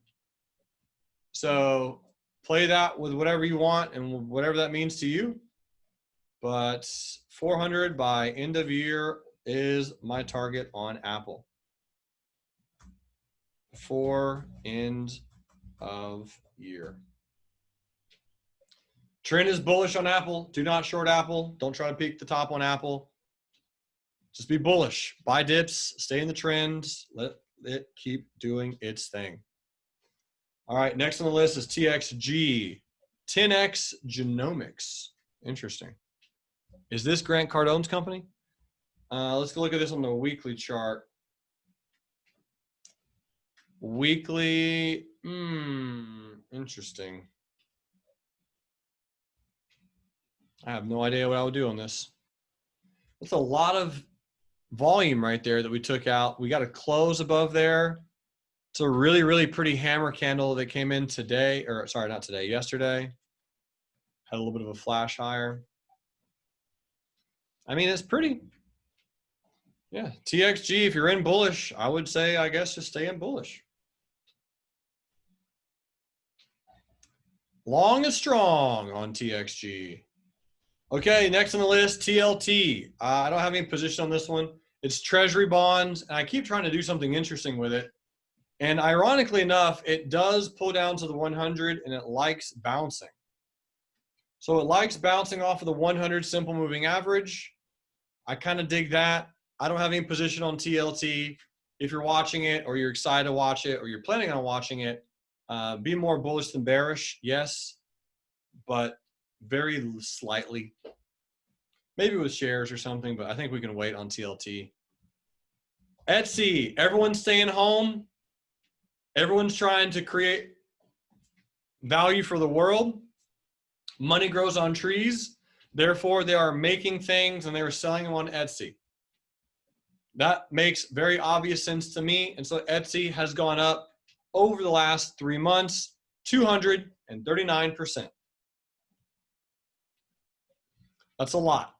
So play that with whatever you want and whatever that means to you. But 400 by end of year is my target on Apple. For end of year. Trend is bullish on Apple. Do not short Apple. Don't try to peek the top on Apple. Just be bullish. Buy dips. Stay in the trends. Let it keep doing its thing. All right, next on the list is TXG, 10X Genomics. Interesting. Is this Grant Cardone's company? Let's go look at this on the weekly chart. Weekly, interesting. I have no idea what I would do on this. That's a lot of volume right there that we took out. We got a close above there. It's a really, really pretty hammer candle that came in today, or sorry, not today, yesterday. Had a little bit of a flash higher. I mean, it's pretty. Yeah, TXG, if you're in bullish, I would say, I guess, just stay in bullish. Long and strong on TXG. Okay, next on the list, TLT. I don't have any position on this one. It's treasury bonds, and I keep trying to do something interesting with it. And ironically enough, it does pull down to the 100, and it likes bouncing. So it likes bouncing off of the 100 simple moving average. I kind of dig that. I don't have any position on TLT. If you're watching it, or you're excited to watch it, or you're planning on watching it, be more bullish than bearish, yes, but very slightly. Maybe with shares or something, but I think we can wait on TLT. Etsy, everyone's staying home. Everyone's trying to create value for the world. Money grows on trees. Therefore, they are making things and they are selling them on Etsy. That makes very obvious sense to me. And so Etsy has gone up over the last 3 months, 239%. That's a lot.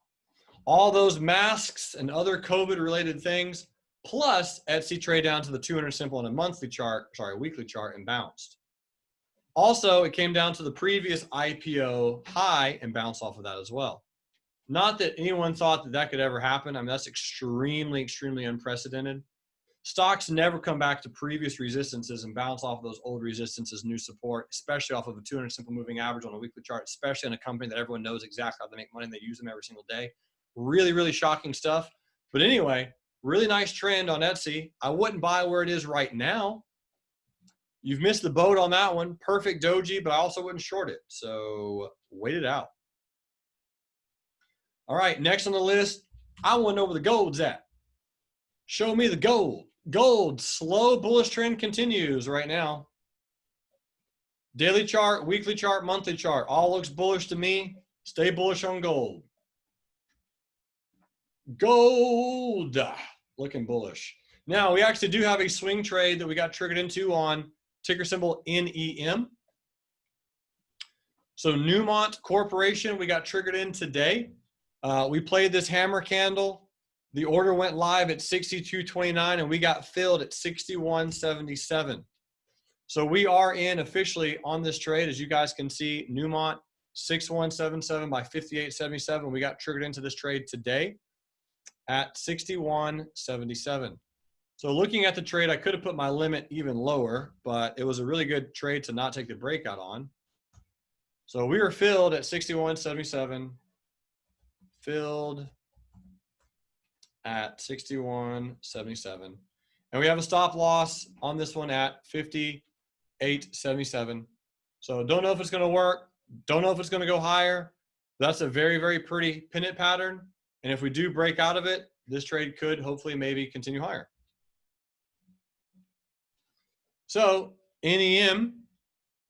All those masks and other COVID-related things, plus Etsy trade down to the 200 simple on a weekly chart and bounced. Also, it came down to the previous IPO high and bounced off of that as well. Not that anyone thought that that could ever happen. I mean, that's extremely, extremely unprecedented. Stocks never come back to previous resistances and bounce off of those old resistances, new support, especially off of a 200 simple moving average on a weekly chart, especially in a company that everyone knows exactly how they make money and they use them every single day. Really, really shocking stuff. But anyway, really nice trend on Etsy. I wouldn't buy where it is right now. You've missed the boat on that one. Perfect doji, but I also wouldn't short it. So wait it out. All right, next on the list, I want to know where the gold's at. Show me the gold. Gold, slow bullish trend continues right now. Daily chart, weekly chart, monthly chart, all looks bullish to me. Stay bullish on gold. Gold, looking bullish. Now, we actually do have a swing trade that we got triggered into on ticker symbol NEM. So Newmont Corporation, we got triggered in today. We played this hammer candle. The order went live at 62.29 and we got filled at 61.77. So we are in officially on this trade. As you guys can see, Newmont 6177 by 58.77. We got triggered into this trade today at 61.77. So looking at the trade, I could have put my limit even lower, but it was a really good trade to not take the breakout on. So we were filled at 61.77, filled at 61.77. And we have a stop loss on this one at 58.77. So don't know if it's going to work. Don't know if it's going to go higher. That's a very, very pretty pennant pattern. And if we do break out of it, this trade could hopefully maybe continue higher. So NEM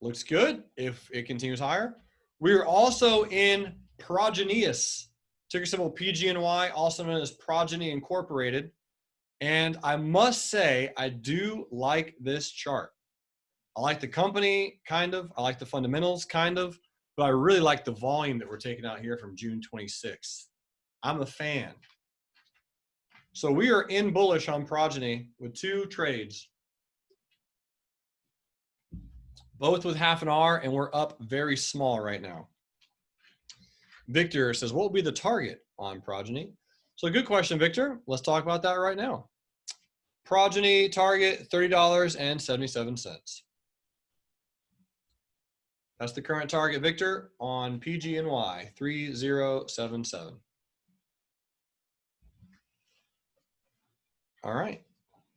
looks good if it continues higher. We are also in Progenius, ticker symbol PGNY, also known as Progeny Incorporated. And I must say, I do like this chart. I like the company, kind of. I like the fundamentals, kind of. But I really like the volume that we're taking out here from June 26th. I'm a fan. So we are in bullish on Progeny with two trades, both with half an hour, and we're up very small right now. Victor says, what will be the target on Progeny? So good question, Victor. Let's talk about that right now. Progeny target, $30.77. That's the current target, Victor, on PGNY, 3077. All right.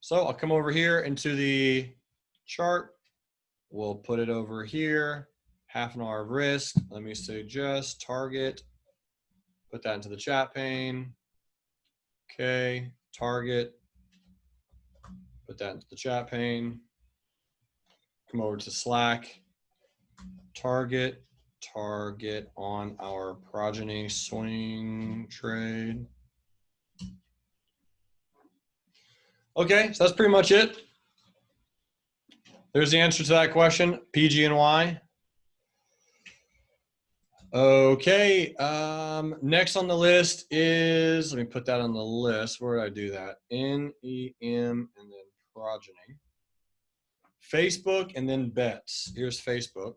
So I'll come over here into the chart. We'll put it over here. Half an hour of risk. Let me suggest target. Put that into the chat pane. Okay. Target. Put that into the chat pane. Come over to Slack. Target on our Progeny swing trade. Okay, so that's pretty much it. There's the answer to that question, PGNY. Okay, next on the list is, let me put that on the list. Where did I do that? NEM and then Progeny. Facebook and then bets. Here's Facebook.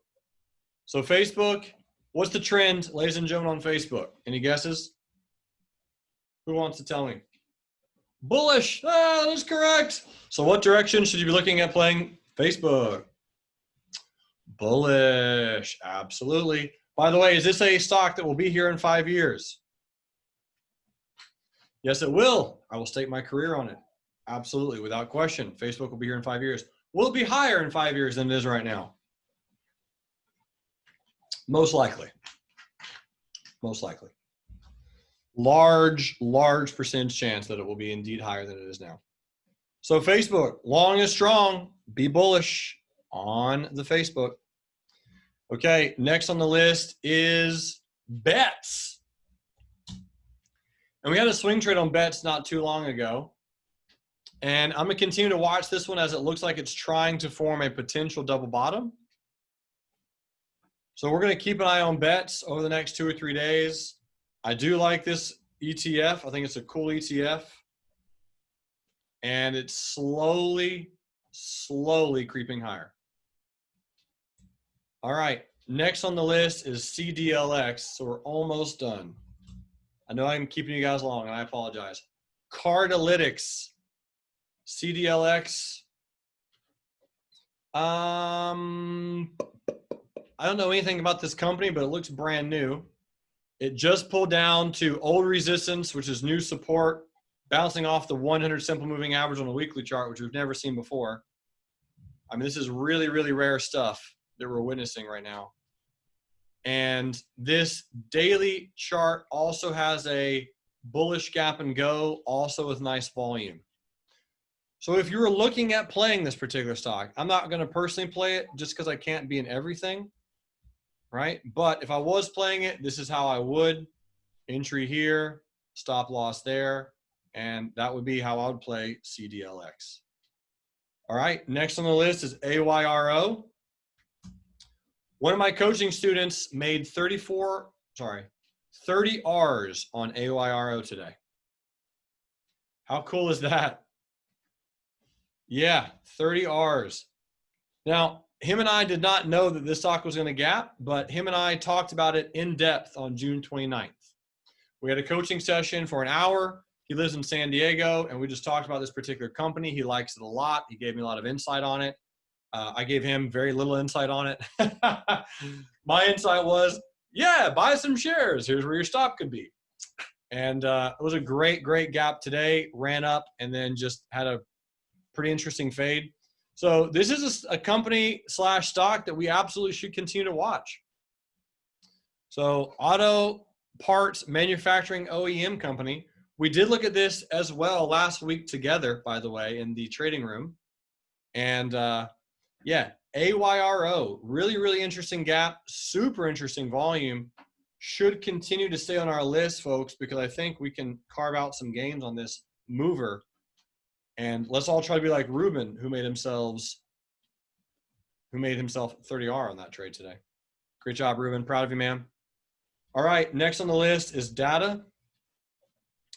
So Facebook, what's the trend, ladies and gentlemen, on Facebook? Any guesses? Who wants to tell me? Bullish. Ah, that's correct. So what direction should you be looking at playing Facebook? Bullish. Absolutely. By the way, is this a stock that will be here in 5 years? Yes, it will. I will stake my career on it. Absolutely, without question. Facebook will be here in 5 years. Will it be higher in 5 years than it is right now? Most likely. Most likely. Large percentage chance that it will be indeed higher than it is now. So Facebook, long and strong, be bullish on the Facebook. Okay, next on the list is bets. And we had a swing trade on bets not too long ago. And I'm going to continue to watch this one as it looks like it's trying to form a potential double bottom. So we're going to keep an eye on bets over the next 2 or 3 days. I do like this ETF. I think it's a cool ETF. And it's slowly creeping higher. All right, next on the list is CDLX. So we're almost done. I know I'm keeping you guys long, and I apologize. Cardalytics, CDLX. I don't know anything about this company, but it looks brand new. It just pulled down to old resistance, which is new support, bouncing off the 100 simple moving average on a weekly chart, which we've never seen before. I mean, this is really, really rare stuff that we're witnessing right now. And this daily chart also has a bullish gap and go, also with nice volume. So if you were looking at playing this particular stock, I'm not going to personally play it just because I can't be in everything, right? But if I was playing it, this is how I would. Entry here, stop loss there, and that would be how I would play CDLX. All right, next on the list is AYRO. One of my coaching students made 30 R's on AYRO today. How cool is that? Yeah, 30 R's. Now, him and I did not know that this stock was going to gap, but him and I talked about it in depth on June 29th. We had a coaching session for an hour. He lives in San Diego, and we just talked about this particular company. He likes it a lot. He gave me a lot of insight on it. I gave him very little insight on it. My insight was, yeah, buy some shares. Here's where your stop could be. And it was a great, great gap today. Ran up and then just had a pretty interesting fade. So this is a company / stock that we absolutely should continue to watch. So auto parts manufacturing OEM company. We did look at this as well last week together, by the way, in the trading room. And yeah, AYRO, really, really interesting gap, super interesting volume. Should continue to stay on our list, folks, because I think we can carve out some gains on this mover. And let's all try to be like Ruben, who made himself 30R on that trade today. Great job, Ruben. Proud of you, man. All right, next on the list is data.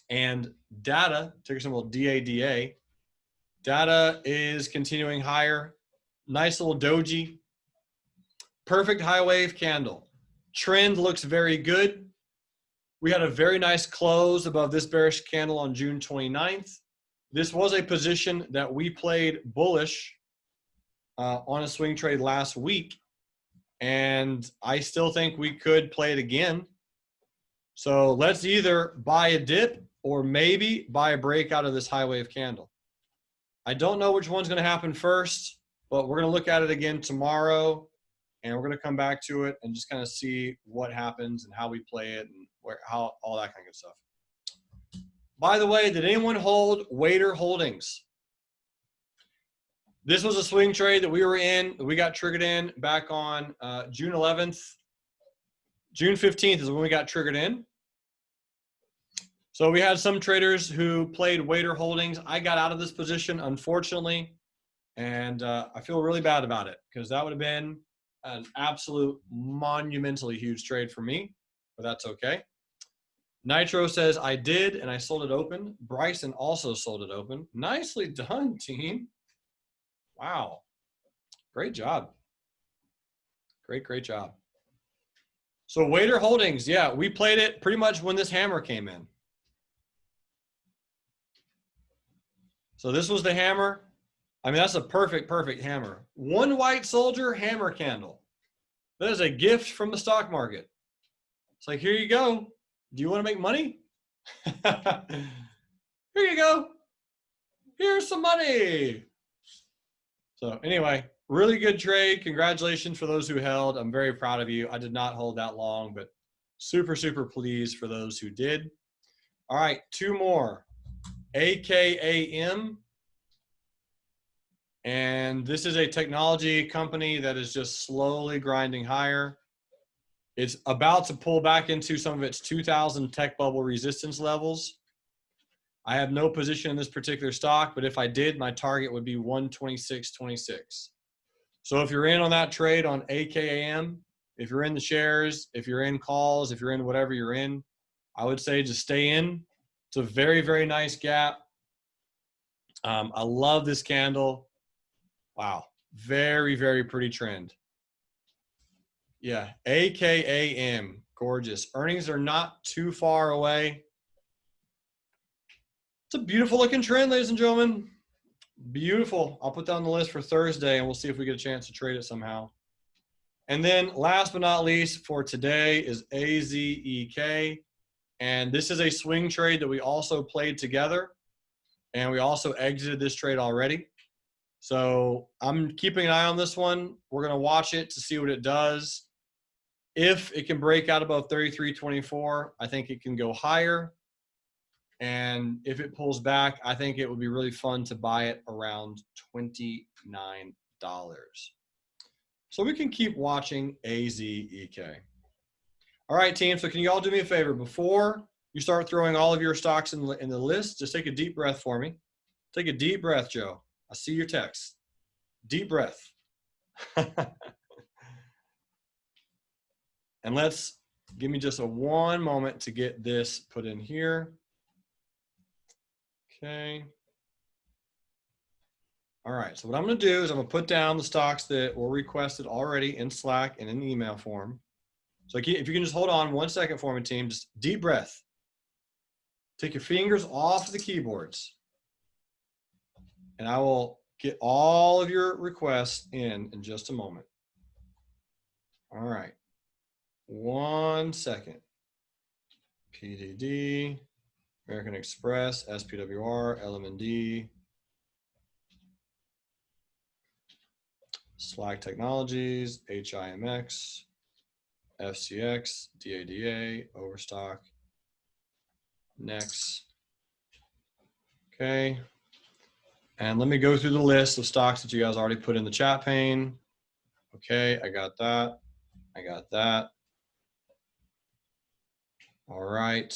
And data, ticker symbol DADA. Data is continuing higher. Nice little doji. Perfect high wave candle. Trend looks very good. We had a very nice close above this bearish candle on June 29th. This was a position that we played bullish on a swing trade last week. And I still think we could play it again. So let's either buy a dip or maybe buy a break out of this high wave candle. I don't know which one's going to happen first, but we're going to look at it again tomorrow, and we're going to come back to it and just kind of see what happens and how we play it and how all that kind of good stuff. By the way, did anyone hold Wader Holdings? This was a swing trade that we were in. We got triggered in back on June 11th. June 15th is when we got triggered in. So we had some traders who played Wader Holdings. I got out of this position, unfortunately, and I feel really bad about it because that would have been an absolute monumentally huge trade for me, but that's okay. Nitro says, I did, and I sold it open. Bryson also sold it open. Nicely done, team. Wow. Great job. Great, great job. So Wader Holdings, yeah, we played it pretty much when this hammer came in. So this was the hammer. I mean, that's a perfect, perfect hammer. One white soldier hammer candle. That is a gift from the stock market. It's like, here you go. Do you want to make money? Here you go. Here's some money. So anyway, really good trade. Congratulations for those who held. I'm very proud of you. I did not hold that long, but super, super pleased for those who did. All right, two more. AKAM. And this is a technology company that is just slowly grinding higher. It's about to pull back into some of its 2000 tech bubble resistance levels. I have no position in this particular stock, but if I did, my target would be 126.26. So if you're in on that trade on AKAM, if you're in the shares, if you're in calls, if you're in whatever you're in, I would say just stay in. It's a very, very nice gap. I love this candle. Wow. Very, very pretty trend. Yeah. AKAM. Gorgeous. Earnings are not too far away. It's a beautiful looking trend, ladies and gentlemen. Beautiful. I'll put that on the list for Thursday, and we'll see if we get a chance to trade it somehow. And then last but not least for today is AZEK. And this is a swing trade that we also played together. And we also exited this trade already. So I'm keeping an eye on this one. We're going to watch it to see what it does. If it can break out above 33.24, I think it can go higher. And if it pulls back, I think it would be really fun to buy it around $29. So we can keep watching AZEK. All right, team, so can you all do me a favor? Before you start throwing all of your stocks in the list, just take a deep breath for me. Take a deep breath, Joe. I see your text. Deep breath. And let's give me just one moment to get this put in here. Okay. All right, so what I'm going to do is I'm going to put down the stocks that were requested already in Slack and in email form. So if you can just hold on 1 second for me, team, just deep breath. Take your fingers off the keyboards. And I will get all of your requests in just a moment. All right. 1 second. PDD, American Express, SPWR, LMND, Slack Technologies, HIMX, FCX, DADA, Overstock, next. Okay. And let me go through the list of stocks that you guys already put in the chat pane. Okay, I got that. I got that. All right.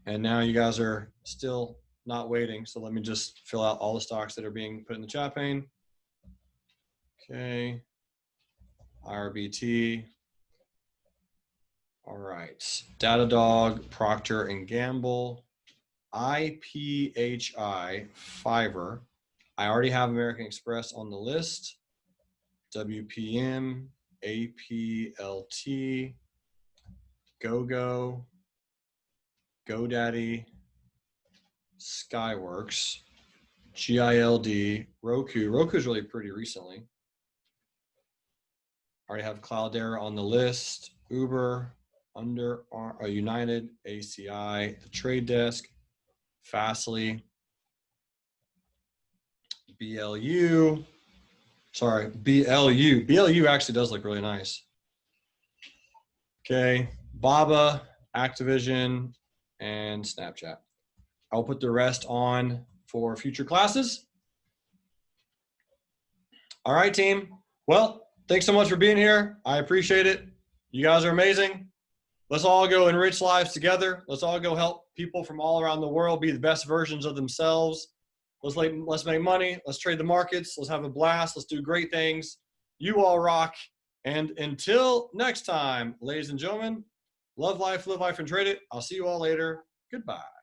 And now you guys are still not waiting. So let me just fill out all the stocks that are being put in the chat pane. Okay. IRBT. All right. Datadog, Procter & Gamble, IPHI, Fiverr. I already have American Express on the list. WPM, APLT, GoGo, GoDaddy, Skyworks, GILD, Roku. Roku's really pretty recently. Already have Cloudera on the list. Uber, United, ACI, The Trade Desk, Fastly, BLU. Sorry, BLU. BLU actually does look really nice. Okay, Baba, Activision, and Snapchat. I'll put the rest on for future classes. All right, team. Well, thanks so much for being here. I appreciate it. You guys are amazing. Let's all go enrich lives together. Let's all go help people from all around the world be the best versions of themselves. Let's make money. Let's trade the markets. Let's have a blast. Let's do great things. You all rock. And until next time, ladies and gentlemen, love life, live life, and trade it. I'll see you all later. Goodbye.